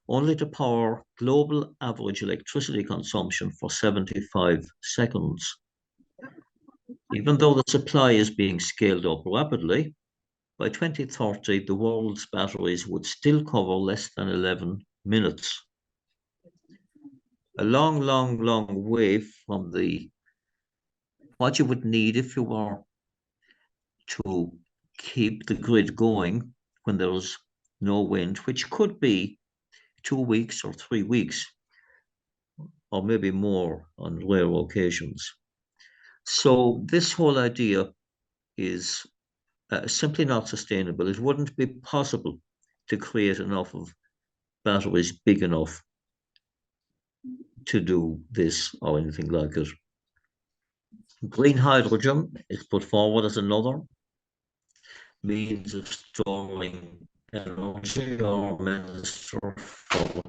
only to power global average electricity consumption for 75 seconds. Even though the supply is being scaled up rapidly, by 2030, the world's batteries would still cover less than 11 minutes. A long, long, long way from what you would need if you were to keep the grid going when there's no wind, which could be 2 weeks or 3 weeks, or maybe more on rare occasions. So this whole idea is simply not sustainable. It wouldn't be possible to create enough of batteries big enough to do this or anything like it. Green hydrogen is put forward as another means of storing energy or minister for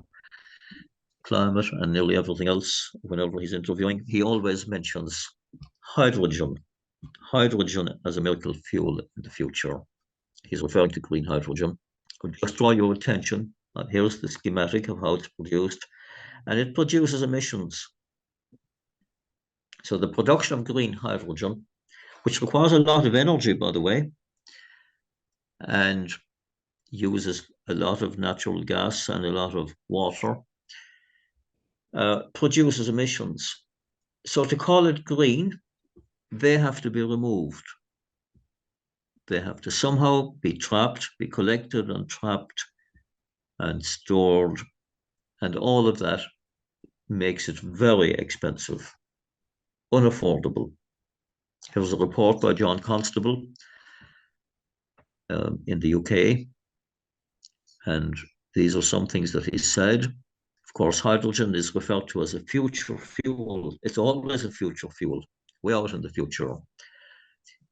climate and nearly everything else. Whenever he's interviewing, he always mentions hydrogen as a miracle fuel in the future. He's referring to green hydrogen. I'll just draw your attention. Here's the schematic of how it's produced, and it produces emissions. So the production of green hydrogen, which requires a lot of energy, by the way, and uses a lot of natural gas and a lot of water, produces emissions. So to call it green, they have to be removed. They have to somehow be trapped, be collected and trapped and stored, and all of that makes it very expensive, unaffordable. Here's a report by John Constable in the UK, and these are some things that he said. Of course, hydrogen is referred to as a future fuel. It's always a future fuel, way out in the future.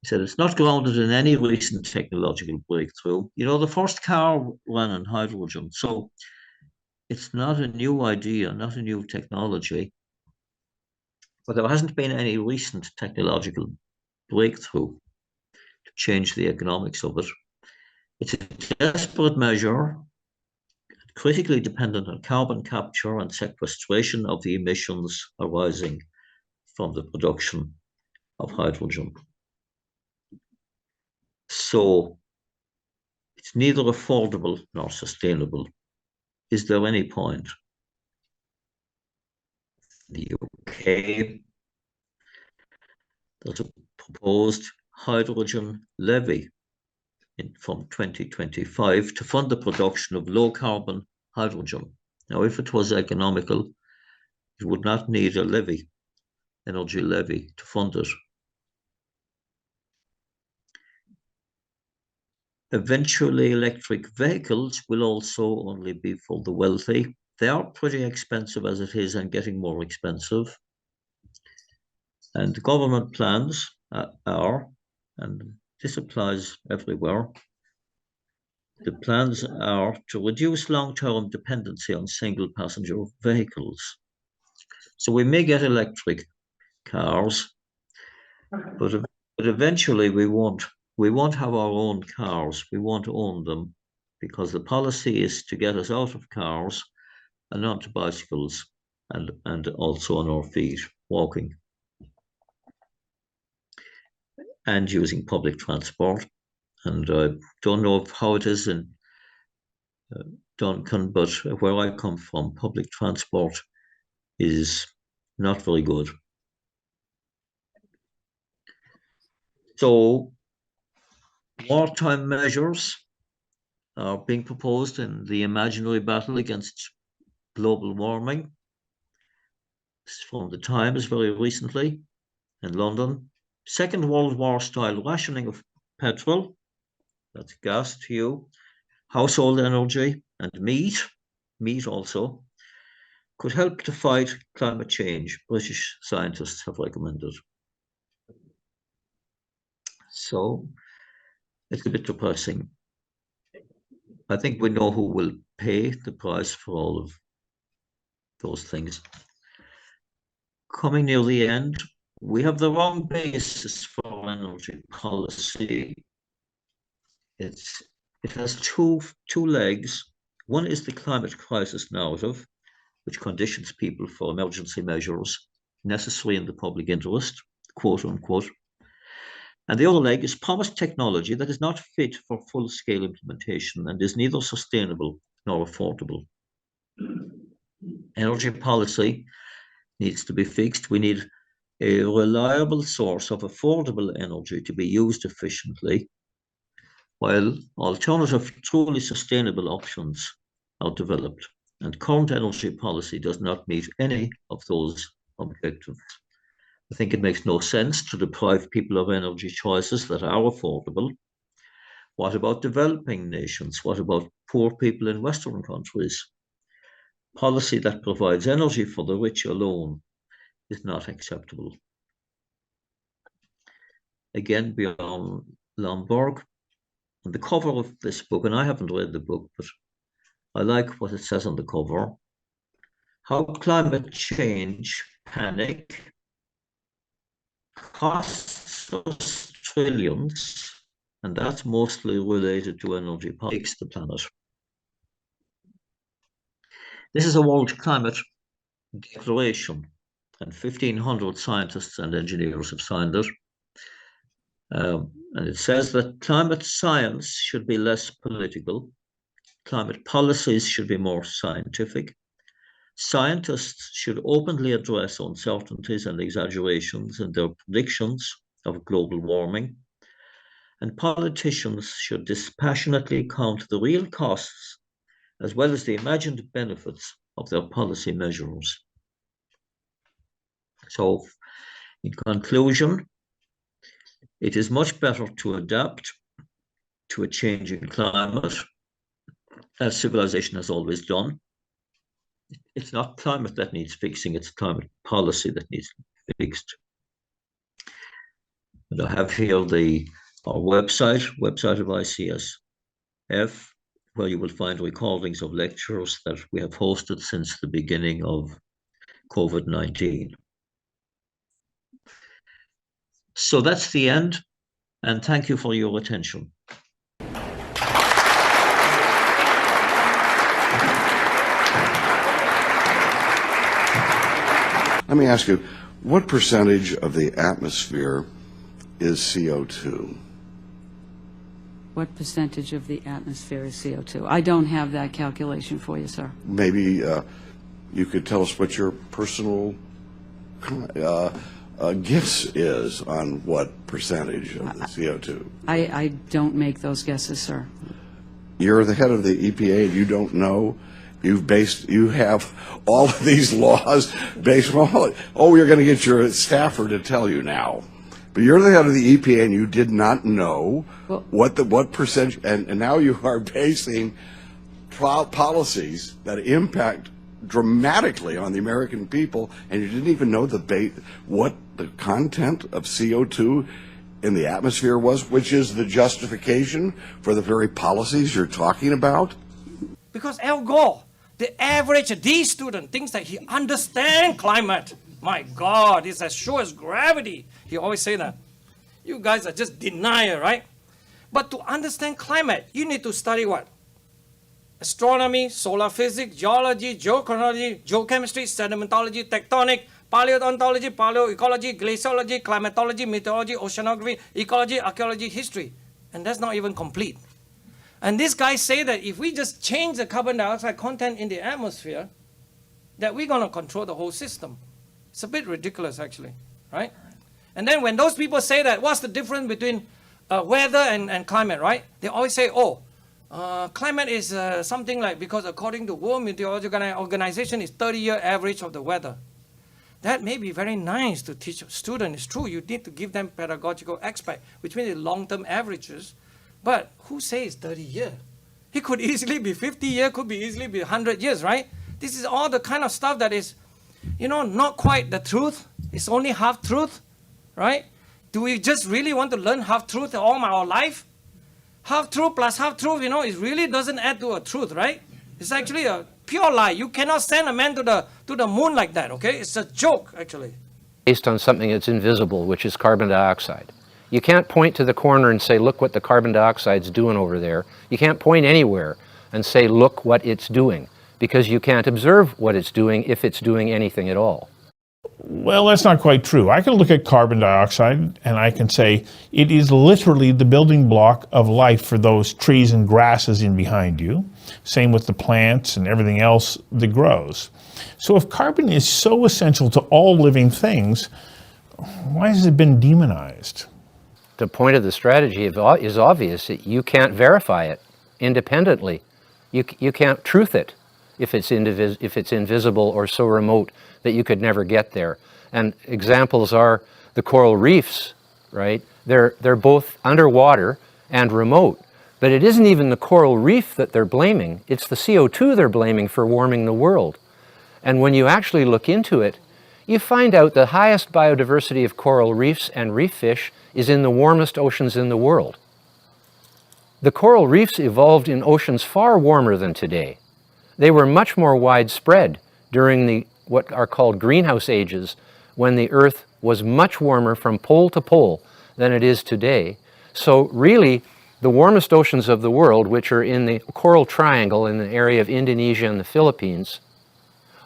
He said it's not grounded in any recent technological breakthrough. You know, the first car ran on hydrogen, so it's not a new idea, not a new technology, but there hasn't been any recent technological breakthrough to change the economics of it. It's a desperate measure, critically dependent on carbon capture and sequestration of the emissions arising from the production of hydrogen. So it's neither affordable nor sustainable. Is there any point? In the UK, there's a proposed hydrogen levy from 2025 to fund the production of low carbon hydrogen. Now, if it was economical, it would not need a levy, energy levy, to fund it. Eventually, electric vehicles will also only be for the wealthy. They are pretty expensive as it is and getting more expensive. And the government plans are, and this applies everywhere, the plans are to reduce long-term dependency on single passenger vehicles. So we may get electric cars, but eventually we won't have our own cars. We won't own them because the policy is to get us out of cars and onto bicycles and also on our feet, walking and using public transport. And I don't know how it is in Duncan, but where I come from, public transport is not very good. So wartime measures are being proposed in the imaginary battle against global warming. It's from the Times very recently in London. Second World War style rationing of petrol, that's gas to you, household energy, and meat also, could help to fight climate change, British scientists have recommended. So It's a bit depressing. I think we know who will pay the price for all of those things. Coming near the end, we have the wrong basis for energy policy. It has two legs. One is the climate crisis narrative, which conditions people for emergency measures necessary in the public interest, quote unquote. And the other leg is promised technology that is not fit for full-scale implementation and is neither sustainable nor affordable. Energy policy needs to be fixed. We need a reliable source of affordable energy to be used efficiently, while alternative, truly sustainable options are developed. And current energy policy does not meet any of those objectives. I think it makes no sense to deprive people of energy choices that are affordable. What about developing nations? What about poor people in Western countries? Policy that provides energy for the rich alone is not acceptable. Again, Bjorn Lomborg, on the cover of this book, and I haven't read the book, but I like what it says on the cover. How climate change panic costs us trillions, and that's mostly related to energy politics, the planet. This is a World Climate Declaration, and 1,500 scientists and engineers have signed it. And it says that climate science should be less political, climate policies should be more scientific, scientists should openly address uncertainties and exaggerations in their predictions of global warming, and politicians should dispassionately count the real costs as well as the imagined benefits of their policy measures. So, in conclusion, it is much better to adapt to a changing climate, as civilization has always done. It's not climate that needs fixing, it's climate policy that needs fixed. And I have here our website of ICSF, where you will find recordings of lectures that we have hosted since the beginning of COVID-19. So that's the end, and thank you for your attention. Let me ask you, what percentage of the atmosphere is CO2? What percentage of the atmosphere is CO2? I don't have that calculation for you, sir. Maybe you could tell us what your personal guess is on what percentage of the CO2. I don't make those guesses, sir. You're the head of the EPA and you don't know? You have all of these laws based on, you're going to get your staffer to tell you now. But you're the head of the EPA and you did not know what percentage, and now you are basing policies that impact dramatically on the American people, and you didn't even know what the content of CO2 in the atmosphere was, which is the justification for the very policies you're talking about? Because Al Gore, the average D student, thinks that he understands climate. My God, it's as sure as gravity. He always say that. You guys are just denier, right? But to understand climate, you need to study what? Astronomy, solar physics, geology, geochronology, geochemistry, sedimentology, tectonic, paleontology, paleoecology, glaciology, climatology, meteorology, oceanography, ecology, archaeology, history. And that's not even complete. And these guys say that if we just change the carbon dioxide content in the atmosphere, that we're going to control the whole system. It's a bit ridiculous, actually, right? And then when those people say that, what's the difference between weather and climate, right? They always say, climate is something like, because according to World Meteorological Organization, it's 30-year average of the weather. That may be very nice to teach students. It's true, you need to give them pedagogical aspect, which means long-term averages. But who says 30 years? It could easily be 50 years, could be easily be 100 years, right? This is all the kind of stuff that is, not quite the truth. It's only half truth, right? Do we just really want to learn half truth all our life? half truth plus half truth, you know, it really doesn't add to a truth, right? It's actually a pure lie. You cannot send a man to the moon like that, okay? It's a joke, actually. Based on something that's invisible, which is carbon dioxide. You can't point to the corner and say, look what the carbon dioxide's doing over there. You can't point anywhere and say, look what it's doing, because you can't observe what it's doing if it's doing anything at all. Well, that's not quite true. I can look at carbon dioxide and I can say it is literally the building block of life for those trees and grasses in behind you. Same with the plants and everything else that grows. So if carbon is so essential to all living things, why has it been demonized? The point of the strategy is obvious. You can't verify it independently. You can't truth it if it's invisible or so remote that you could never get there. And examples are the coral reefs, right? They're both underwater and remote. But it isn't even the coral reef that they're blaming. It's the CO2 they're blaming for warming the world. And when you actually look into it, you find out the highest biodiversity of coral reefs and reef fish is in the warmest oceans in the world. The coral reefs evolved in oceans far warmer than today. They were much more widespread during what are called greenhouse ages, when the Earth was much warmer from pole to pole than it is today. So really, the warmest oceans of the world, which are in the Coral Triangle in the area of Indonesia and the Philippines,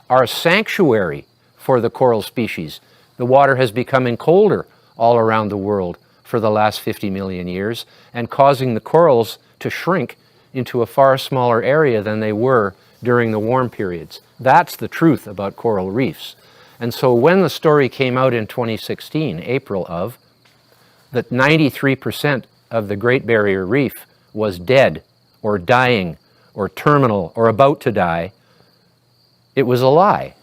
are a sanctuary for the coral species. The water has become colder all around the world for the last 50 million years, and causing the corals to shrink into a far smaller area than they were during the warm periods. That's the truth about coral reefs. And so when the story came out in 2016, April of, that 93% of the Great Barrier Reef was dead or dying or terminal or about to die, it was a lie.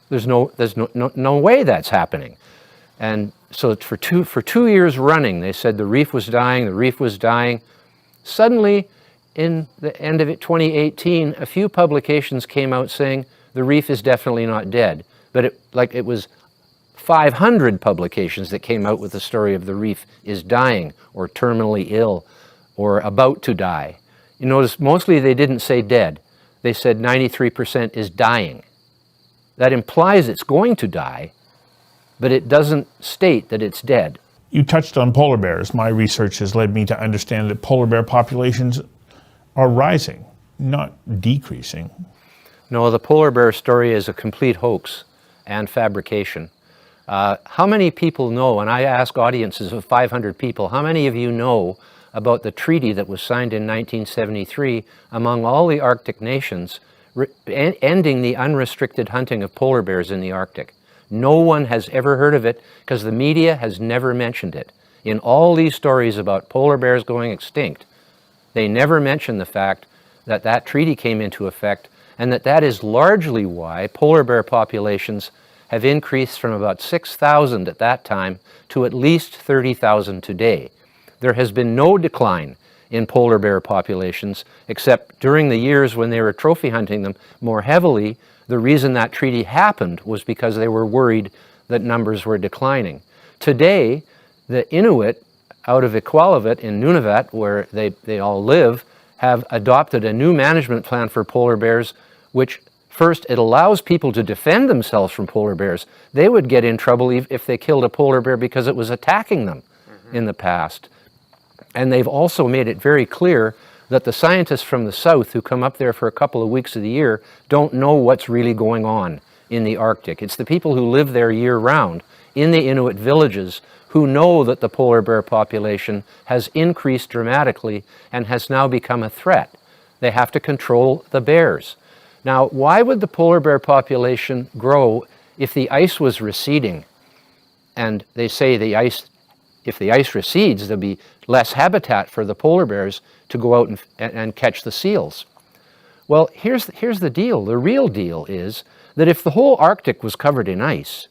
There's no way that's happening. And so for two years running, they said the reef was dying, the reef was dying. Suddenly, in the end of 2018, a few publications came out saying the reef is definitely not dead. But it was 500 publications that came out with the story of the reef is dying or terminally ill or about to die. You notice mostly they didn't say dead. They said 93% is dying. That implies it's going to die, but it doesn't state that it's dead. You touched on polar bears. My research has led me to understand that polar bear populations are rising, not decreasing. No, the polar bear story is a complete hoax and fabrication. How many people know, and I ask audiences of 500 people, how many of you know about the treaty that was signed in 1973 among all the Arctic nations, ending the unrestricted hunting of polar bears in the Arctic? No one has ever heard of it because the media has never mentioned it. In all these stories about polar bears going extinct, they never mention the fact that that treaty came into effect, and that is largely why polar bear populations have increased from about 6,000 at that time to at least 30,000 today. There has been no decline in polar bear populations, except during the years when they were trophy hunting them more heavily. The reason that treaty happened was because they were worried that numbers were declining. Today, the Inuit out of Iqaluit in Nunavut, where they all live, have adopted a new management plan for polar bears, which first, it allows people to defend themselves from polar bears. They would get in trouble if they killed a polar bear because it was attacking them in the past. And they've also made it very clear that the scientists from the south who come up there for a couple of weeks of the year don't know what's really going on in the Arctic. It's the people who live there year-round in the Inuit villages who know that the polar bear population has increased dramatically and has now become a threat. They have to control the bears. Now, why would the polar bear population grow if the ice was receding? And they say if the ice recedes, there'll be less habitat for the polar bears to go out and catch the seals. Well, here's the deal. The real deal is that if the whole Arctic was covered in ice,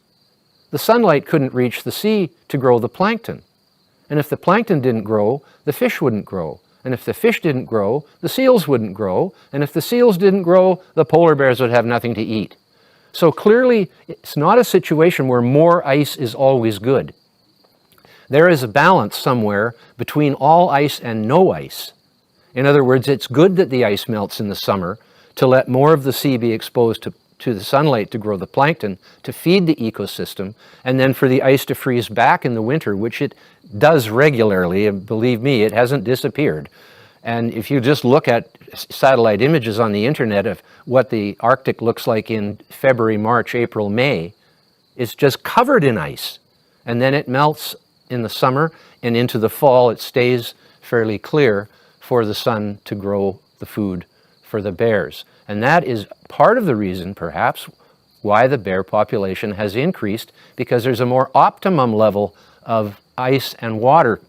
the sunlight couldn't reach the sea to grow the plankton. And if the plankton didn't grow, the fish wouldn't grow. And if the fish didn't grow, the seals wouldn't grow. And if the seals didn't grow, the polar bears would have nothing to eat. So clearly, it's not a situation where more ice is always good. There is a balance somewhere between all ice and no ice. In other words, it's good that the ice melts in the summer to let more of the sea be exposed to the sunlight to grow the plankton, to feed the ecosystem, and then for the ice to freeze back in the winter, which it does regularly, and believe me, it hasn't disappeared. And if you just look at satellite images on the internet of what the Arctic looks like in February, March, April, May, it's just covered in ice. And then it melts in the summer, and into the fall it stays fairly clear for the sun to grow the food for the bears. And that is part of the reason, perhaps, why the bear population has increased, because there's a more optimum level of ice and water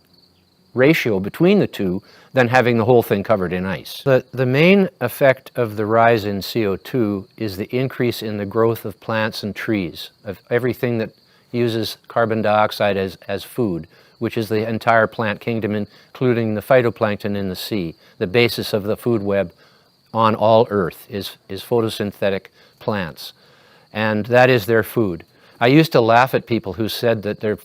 ratio between the two than having the whole thing covered in ice. The main effect of the rise in CO2 is the increase in the growth of plants and trees, of everything that uses carbon dioxide as food, which is the entire plant kingdom, including the phytoplankton in the sea. The basis of the food web on all Earth is photosynthetic plants, and that is their food. I used to laugh at people who said that their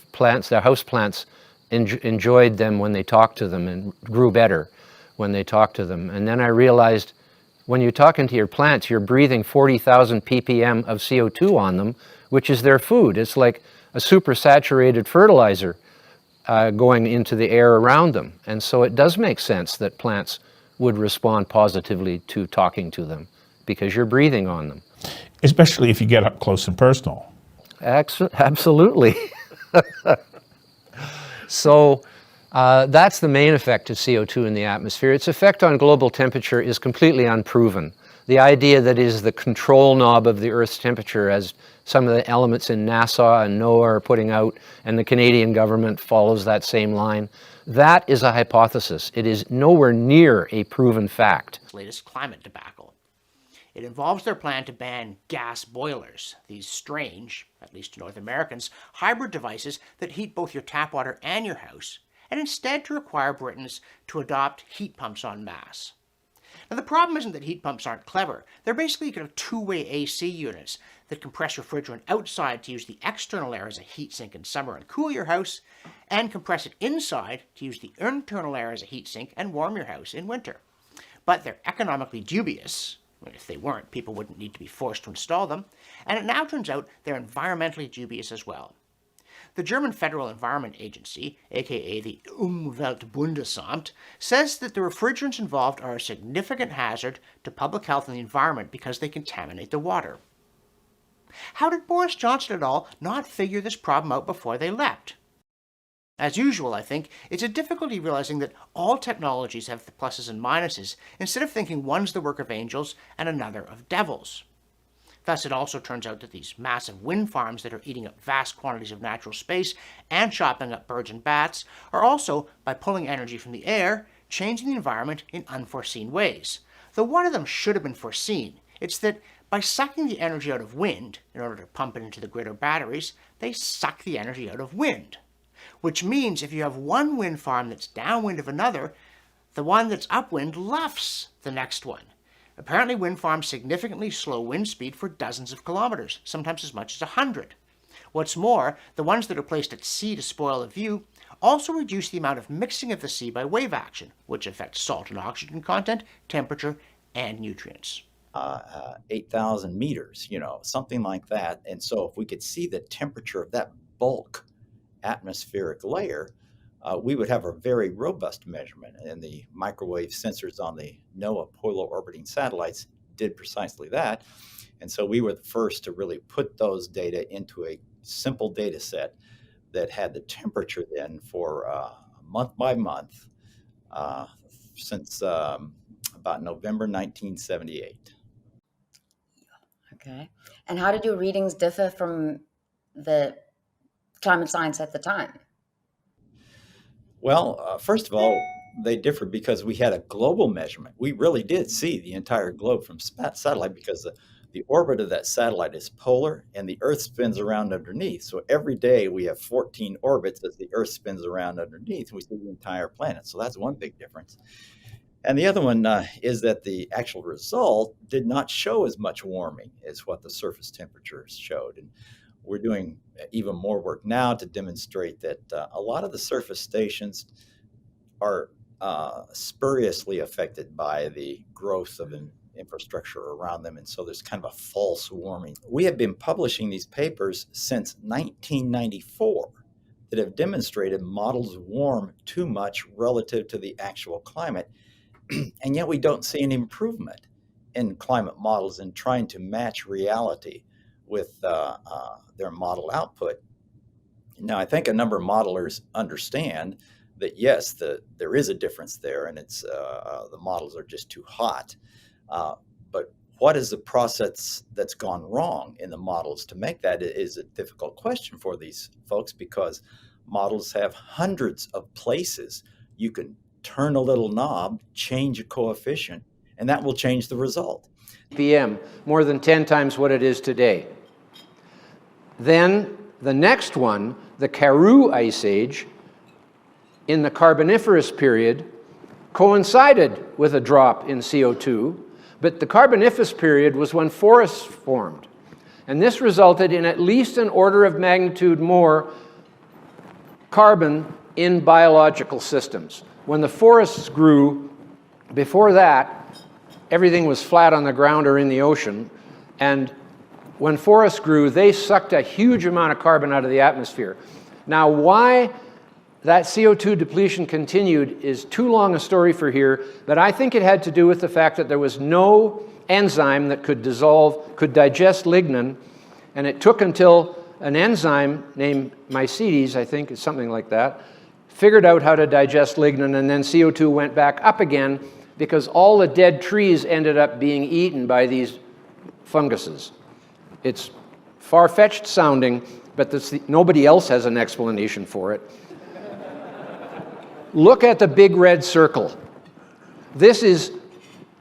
house plants enjoyed them when they talked to them and grew better when they talked to them. And then I realized when you're talking to your plants, you're breathing 40,000 ppm of CO2 on them, which is their food. It's like a supersaturated fertilizer going into the air around them. And so it does make sense that plants would respond positively to talking to them because you're breathing on them. Especially if you get up close and personal. Absolutely. So that's the main effect of CO2 in the atmosphere. Its effect on global temperature is completely unproven. The idea that it is the control knob of the Earth's temperature, as some of the elements in NASA and NOAA are putting out, and the Canadian government follows that same line, that is a hypothesis. It is nowhere near a proven fact. Latest climate debacle. It involves their plan to ban gas boilers, these strange, at least to North Americans, hybrid devices that heat both your tap water and your house, and instead to require Britons to adopt heat pumps en masse. Now, the problem isn't that heat pumps aren't clever. They're basically kind of two-way AC units that compress refrigerant outside to use the external air as a heat sink in summer and cool your house, and compress it inside to use the internal air as a heat sink and warm your house in winter. But they're economically dubious. If they weren't, people wouldn't need to be forced to install them, and it now turns out they're environmentally dubious as well. The German Federal Environment Agency, aka the Umweltbundesamt, says that the refrigerants involved are a significant hazard to public health and the environment because they contaminate the water. How did Boris Johnson et al. Not figure this problem out before they leapt? As usual, I think, it's a difficulty realizing that all technologies have the pluses and minuses, instead of thinking one's the work of angels and another of devils. Thus, it also turns out that these massive wind farms that are eating up vast quantities of natural space and chopping up birds and bats are also, by pulling energy from the air, changing the environment in unforeseen ways. Though one of them should have been foreseen. It's that by sucking the energy out of wind, in order to pump it into the grid or batteries, they suck the energy out of wind. Which means if you have one wind farm that's downwind of another, the one that's upwind luffs the next one. Apparently, wind farms significantly slow wind speed for dozens of kilometers, sometimes as much as 100. What's more, the ones that are placed at sea to spoil the view also reduce the amount of mixing of the sea by wave action, which affects salt and oxygen content, temperature, and nutrients. 8,000 meters, something like that. And so if we could see the temperature of that bulk atmospheric layer, we would have a very robust measurement. And the microwave sensors on the NOAA polar orbiting satellites did precisely that. And so we were the first to really put those data into a simple data set that had the temperature then for month by month since about November 1978. Okay. And how did your readings differ from the climate science at the time? Well, first of all, they differed because we had a global measurement. We really did see the entire globe from satellite because the orbit of that satellite is polar and the Earth spins around underneath. So every day we have 14 orbits as the Earth spins around underneath. We see the entire planet. So that's one big difference. And the other one is that the actual result did not show as much warming as what the surface temperatures showed. And we're doing even more work now to demonstrate that a lot of the surface stations are spuriously affected by the growth of infrastructure around them. And so there's kind of a false warming. We have been publishing these papers since 1994 that have demonstrated models warm too much relative to the actual climate. And yet we don't see an improvement in climate models in trying to match reality with their model output. Now, I think a number of modelers understand that, yes, there is a difference there, and it's the models are just too hot. But what is the process that's gone wrong in the models to make that is a difficult question for these folks, because models have hundreds of places you can turn a little knob, change a coefficient, and that will change the result. PM, more than 10 times what it is today. Then the next one, the Karoo Ice Age, in the Carboniferous period, coincided with a drop in CO2, but the Carboniferous period was when forests formed. And this resulted in at least an order of magnitude more carbon in biological systems. When the forests grew, before that, everything was flat on the ground or in the ocean, and when forests grew, they sucked a huge amount of carbon out of the atmosphere. Now, why that CO2 depletion continued is too long a story for here, but I think it had to do with the fact that there was no enzyme that could digest lignin, and it took until an enzyme named Mycetes, I think, is something like that, figured out how to digest lignin, and then CO2 went back up again because all the dead trees ended up being eaten by these funguses. It's far-fetched sounding, but nobody else has an explanation for it. Look at the big red circle. This is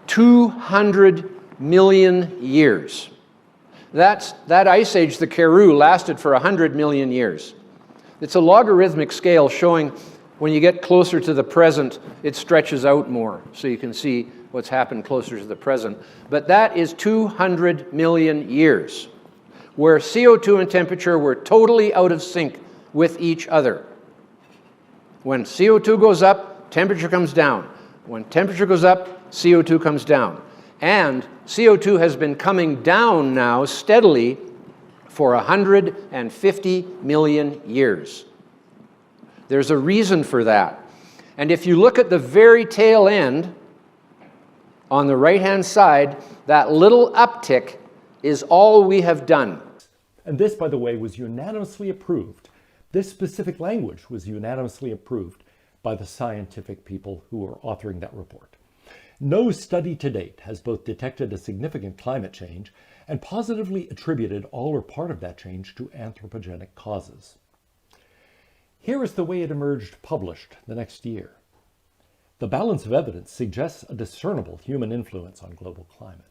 200 million years. That ice age, the Karoo, lasted for 100 million years. It's a logarithmic scale showing when you get closer to the present, it stretches out more, so you can see what's happened closer to the present. But that is 200 million years, where CO2 and temperature were totally out of sync with each other. When CO2 goes up, temperature comes down. When temperature goes up, CO2 comes down. And CO2 has been coming down now steadily for 150 million years. There's a reason for that. And if you look at the very tail end, on the right-hand side, that little uptick is all we have done. And this, by the way, was unanimously approved. This specific language was unanimously approved by the scientific people who were authoring that report. No study to date has both detected a significant climate change and positively attributed all or part of that change to anthropogenic causes. Here is the way it emerged published the next year. The balance of evidence suggests a discernible human influence on global climate.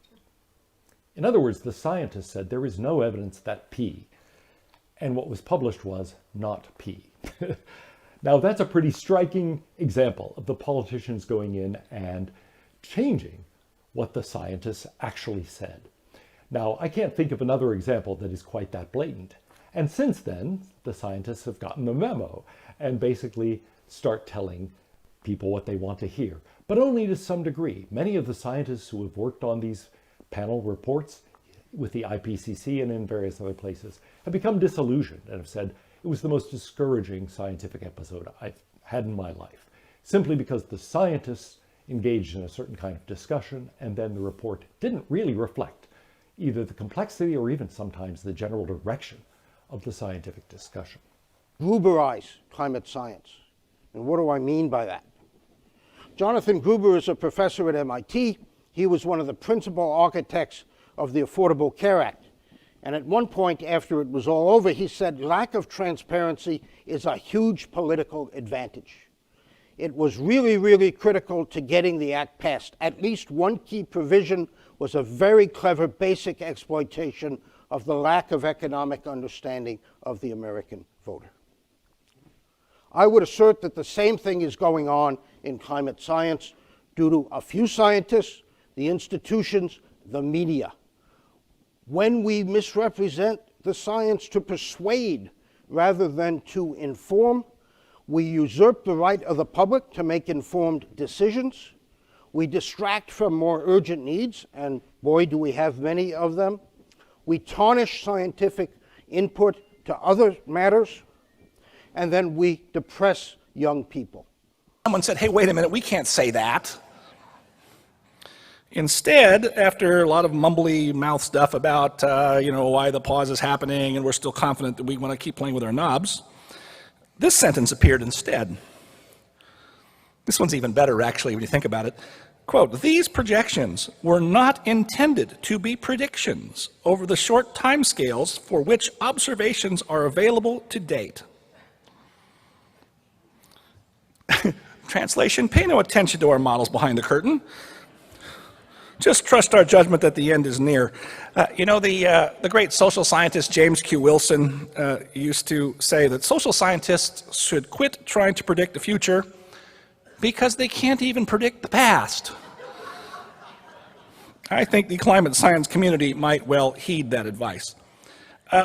In other words, the scientists said there is no evidence that P, and what was published was not P. Now that's a pretty striking example of the politicians going in and changing what the scientists actually said. Now, I can't think of another example that is quite that blatant. And since then, the scientists have gotten the memo and basically start telling people what they want to hear, but only to some degree. Many of the scientists who have worked on these panel reports with the IPCC and in various other places have become disillusioned and have said it was the most discouraging scientific episode I've had in my life, simply because the scientists engaged in a certain kind of discussion and then the report didn't really reflect either the complexity or even sometimes the general direction of the scientific discussion. Gruberize climate science. And what do I mean by that? Jonathan Gruber is a professor at MIT. He was one of the principal architects of the Affordable Care Act. And at one point after it was all over, he said, lack of transparency is a huge political advantage. It was really, really critical to getting the act passed. At least one key provision was a very clever basic exploitation of the lack of economic understanding of the American voter. I would assert that the same thing is going on in climate science due to a few scientists, the institutions, the media. When we misrepresent the science to persuade rather than to inform, We usurp the right of the public to make informed decisions. We distract from more urgent needs, and boy, do we have many of them. We tarnish scientific input to other matters, and then we depress young people. Someone said, hey, wait a minute, we can't say that. Instead, after a lot of mumbly mouth stuff about why the pause is happening and we're still confident that we want to keep playing with our knobs, this sentence appeared instead. This one's even better, actually, when you think about it. Quote, these projections were not intended to be predictions over the short timescales for which observations are available to date. Translation, pay no attention to our models behind the curtain. Just trust our judgment that the end is near. The great social scientist James Q. Wilson used to say that social scientists should quit trying to predict the future because they can't even predict the past. I think the climate science community might well heed that advice.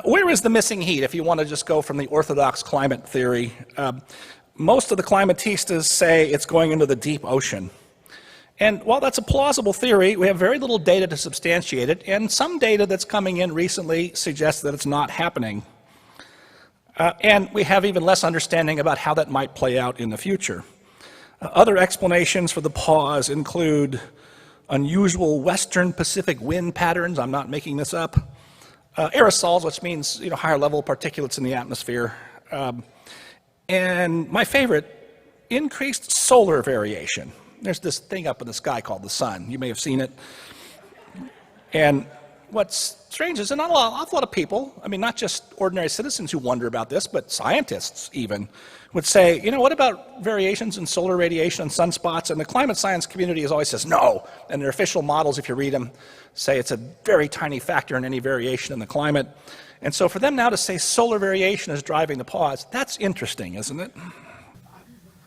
Where is the missing heat, if you want to just go from the orthodox climate theory? Most of the climatistas say it's going into the deep ocean. And while that's a plausible theory, we have very little data to substantiate it, and some data that's coming in recently suggests that it's not happening. And we have even less understanding about how that might play out in the future. Other explanations for the pause include unusual western Pacific wind patterns, I'm not making this up, aerosols, which means higher level particulates in the atmosphere, and my favorite, increased solar variation. There's this thing up in the sky called the sun. You may have seen it. And what's strange is that not an awful lot of people, not just ordinary citizens who wonder about this, but scientists even, would say, what about variations in solar radiation and sunspots? And the climate science community always says no. And their official models, if you read them, say it's a very tiny factor in any variation in the climate. And so for them now to say solar variation is driving the pause, that's interesting, isn't it?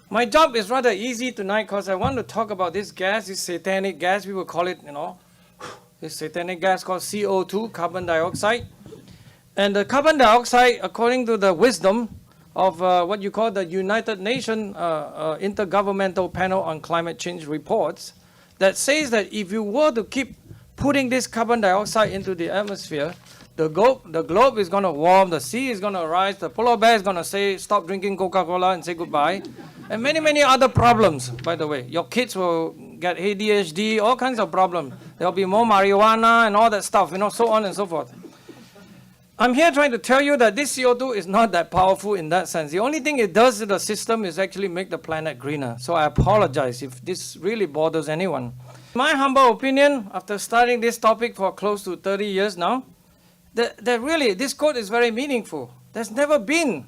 My job is rather easy tonight because I want to talk about this gas, this satanic gas, we will call it, this satanic gas called CO2, carbon dioxide. And the carbon dioxide, according to the wisdom of what you call the United Nations Intergovernmental Panel on Climate Change reports, that says that if you were to keep putting this carbon dioxide into the atmosphere, the globe is going to warm, the sea is going to rise, the polar bear is going to say, stop drinking Coca-Cola and say goodbye. And many, many other problems, by the way. Your kids will get ADHD, all kinds of problems. There will be more marijuana and all that stuff, so on and so forth. I'm here trying to tell you that this CO2 is not that powerful in that sense. The only thing it does to the system is actually make the planet greener. So I apologize if this really bothers anyone. My humble opinion, after studying this topic for close to 30 years now, that really, this quote is very meaningful. There's never been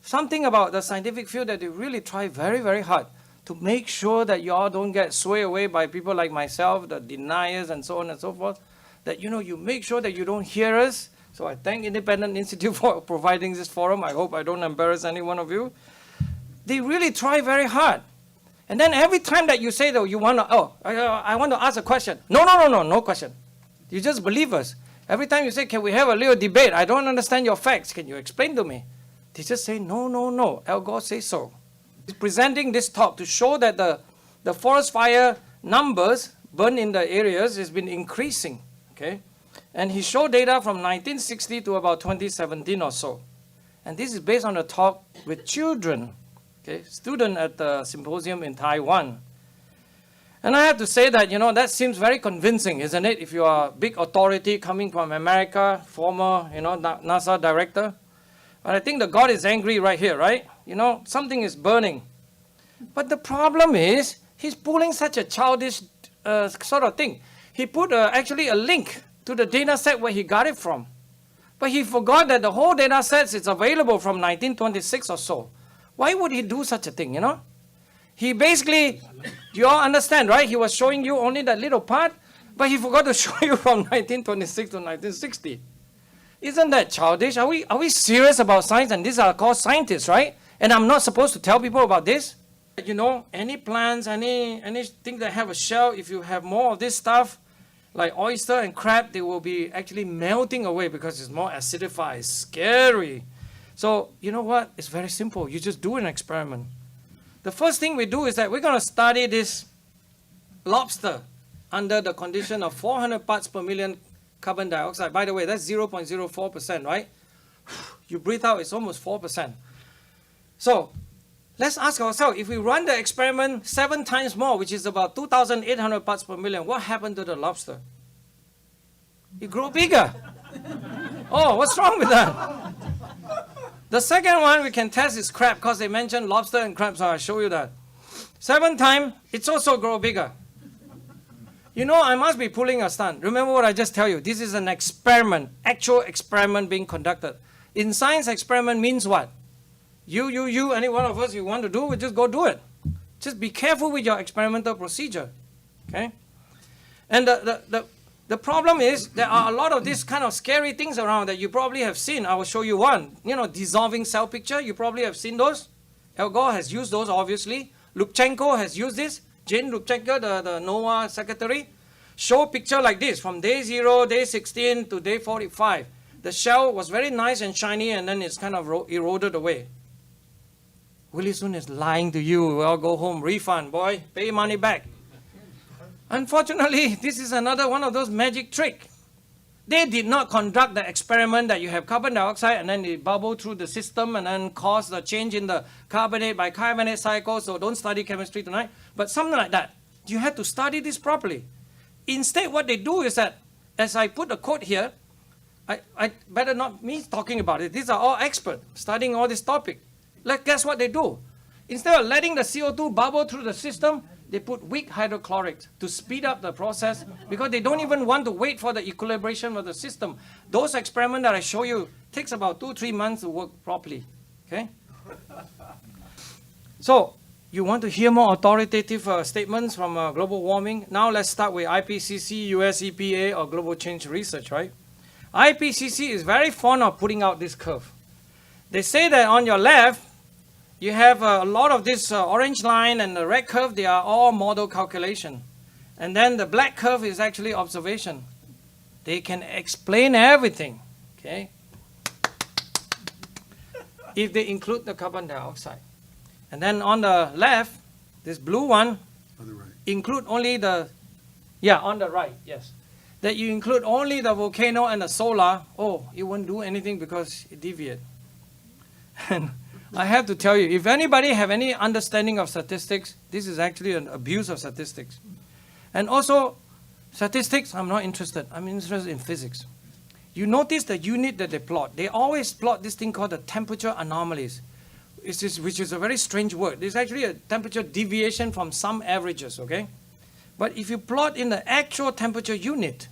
something about the scientific field that they really try very, very hard to make sure that you all don't get swayed away by people like myself, the deniers and so on and so forth, that you make sure that you don't hear us. So I thank Independent Institute for providing this forum. I hope I don't embarrass any one of you. They really try very hard. And then every time that you say, though, you want to, I want to ask a question. No question. You just believe us. Every time you say, can we have a little debate? I don't understand your facts. Can you explain to me? They just say, no. Al Gore says so. He's presenting this talk to show that the forest fire numbers burned in the areas has been increasing. Okay? And he showed data from 1960 to about 2017 or so. And this is based on a talk with children, students at the symposium in Taiwan. And I have to say that, that seems very convincing, isn't it? If you are a big authority coming from America, former, NASA director. But I think the God is angry right here, right? Something is burning. But the problem is, he's pulling such a childish sort of thing. He put actually a link to the data set where he got it from. But he forgot that the whole data set is available from 1926 or so. Why would he do such a thing, He basically, you all understand, right? He was showing you only that little part, but he forgot to show you from 1926 to 1960. Isn't that childish? Are we serious about science? And these are called scientists, right? And I'm not supposed to tell people about this? Any plants, anything that have a shell, if you have more of this stuff, like oyster and crab, they will be actually melting away because it's more acidified. It's scary. So you know what? It's very simple. You just do an experiment. The first thing we do is that we're going to study this lobster under the condition of 400 parts per million carbon dioxide. By the way, that's 0.04%, right? You breathe out, it's almost 4%. So let's ask ourselves, if we run the experiment 7 times more, which is about 2,800 parts per million, what happened to the lobster? It grew bigger. Oh, what's wrong with that? The second one we can test is crab, because they mentioned lobster and crab, so I'll show you that. 7 times, it's also grow bigger. You know, I must be pulling a stunt. Remember what I just tell you. This is an experiment, actual experiment being conducted. In science, experiment means what? You, any one of us you want to do, we just go do it. Just be careful with your experimental procedure, okay? And the problem is there are a lot of these kind of scary things around that you probably have seen. I will show you one. You know, dissolving cell picture. You probably have seen those. Al Gore has used those, obviously. Lubchenco has used this. Jane Lubchenco, the NOAA secretary, show picture like this from day 0, day 16 to day 45. The shell was very nice and shiny, and then it's kind of eroded away. Willie Soon is lying to you. Well, go home, refund, boy, pay money back. Unfortunately, this is another one of those magic tricks. They did not conduct the experiment that you have carbon dioxide and then they bubble through the system and then cause the change in the carbonate by carbonate cycle, so don't study chemistry tonight. But something like that. You have to study this properly. Instead, what they do is that, as I put a quote here, I better not me talking about it. These are all experts studying all this topic. Guess what they do? Instead of letting the CO2 bubble through the system, they put weak hydrochloric to speed up the process because they don't even want to wait for the equilibration of the system. Those experiments that I show you takes about 2-3 months to work properly. Okay? So, you want to hear more authoritative statements from global warming? Now let's start with IPCC, US EPA, or Global Change Research, right? IPCC is very fond of putting out this curve. They say that on your left, you have a lot of this orange line and the red curve, they are all model calculation. And then the black curve is actually observation. They can explain everything, okay? If they include the carbon dioxide. And then on the left, this blue one, on the right. Include only the, on the right, yes. That you include only the volcano and the solar, it won't do anything because it deviates. And I have to tell you, if anybody have any understanding of statistics, this is actually an abuse of statistics. And also, statistics, I'm not interested. I'm interested in physics. You notice the unit that they plot. They always plot this thing called the temperature anomalies, which is a very strange word. It's actually a temperature deviation from some averages, okay? But if you plot in the actual temperature unit,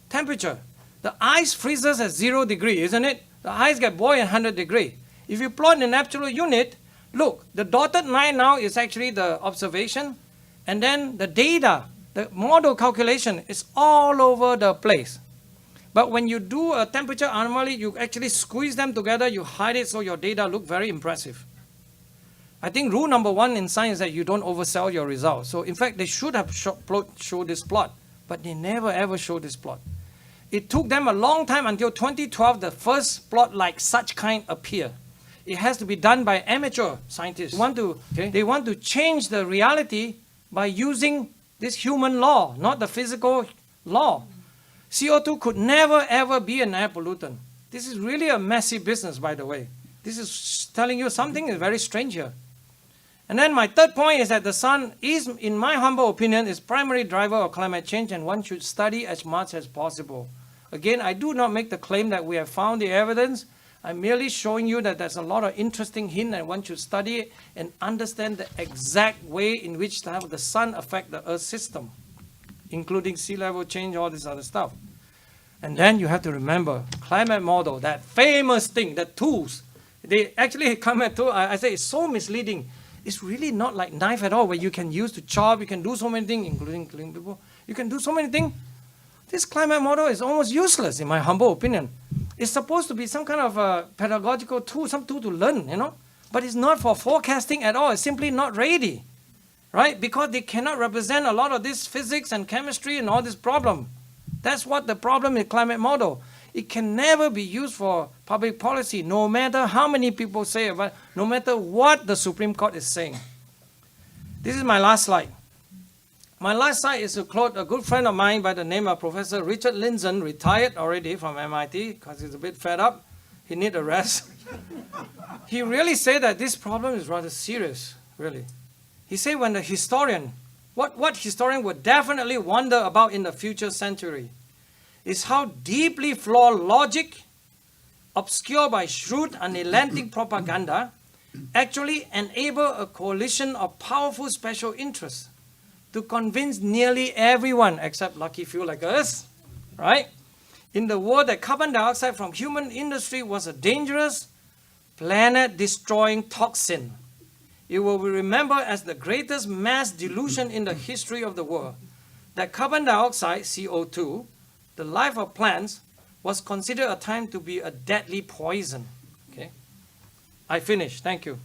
the ice freezes at 0 degrees, isn't it? The ice gets boiled at 100 degrees. If you plot in an absolute unit, look, the dotted line now is actually the observation, and then the data, the model calculation is all over the place. But when you do a temperature anomaly, you actually squeeze them together, you hide it so your data look very impressive. I think rule number 1 in science is that you don't oversell your results. So in fact, they should have showed this plot, but they never ever showed this plot. It took them a long time until 2012, the first plot like such kind appeared. It has to be done by amateur scientists. They want to change the reality by using this human law, not the physical law. CO2 could never ever be an air pollutant. This is really a messy business, by the way. This is telling you something is very strange here. And then my third point is that the sun is, in my humble opinion, is primary driver of climate change, and one should study as much as possible. Again, I do not make the claim that we have found the evidence. I'm merely showing you that there's a lot of interesting hint and one should study it and understand the exact way in which the sun affects the Earth system, including sea level change, all this other stuff. And then you have to remember, climate model, that famous thing, the tools. They actually come at tools. I say it's so misleading. It's really not like knife at all, where you can use to chop, you can do so many things, including killing people. You can do so many things. This climate model is almost useless, in my humble opinion. It's supposed to be some kind of a pedagogical tool, some tool to learn, But it's not for forecasting at all. It's simply not ready, right? Because they cannot represent a lot of this physics and chemistry and all this problem. That's what the problem with climate model. It can never be used for public policy, no matter how many people say about it, no matter what the Supreme Court is saying. This is my last slide. My last slide is to quote a good friend of mine by the name of Professor Richard Lindzen, retired already from MIT because he's a bit fed up. He needs a rest. He really said that this problem is rather serious, really. He said when the historian, what historian would definitely wonder about in the future century is how deeply flawed logic, obscured by shrewd, unrelenting propaganda, actually enable a coalition of powerful special interests to convince nearly everyone, except lucky few like us, right, in the world that carbon dioxide from human industry was a dangerous, planet-destroying toxin. It will be remembered as the greatest mass delusion in the history of the world, that carbon dioxide, CO2, the life of plants, was considered at time to be a deadly poison. Okay, I finished. Thank you.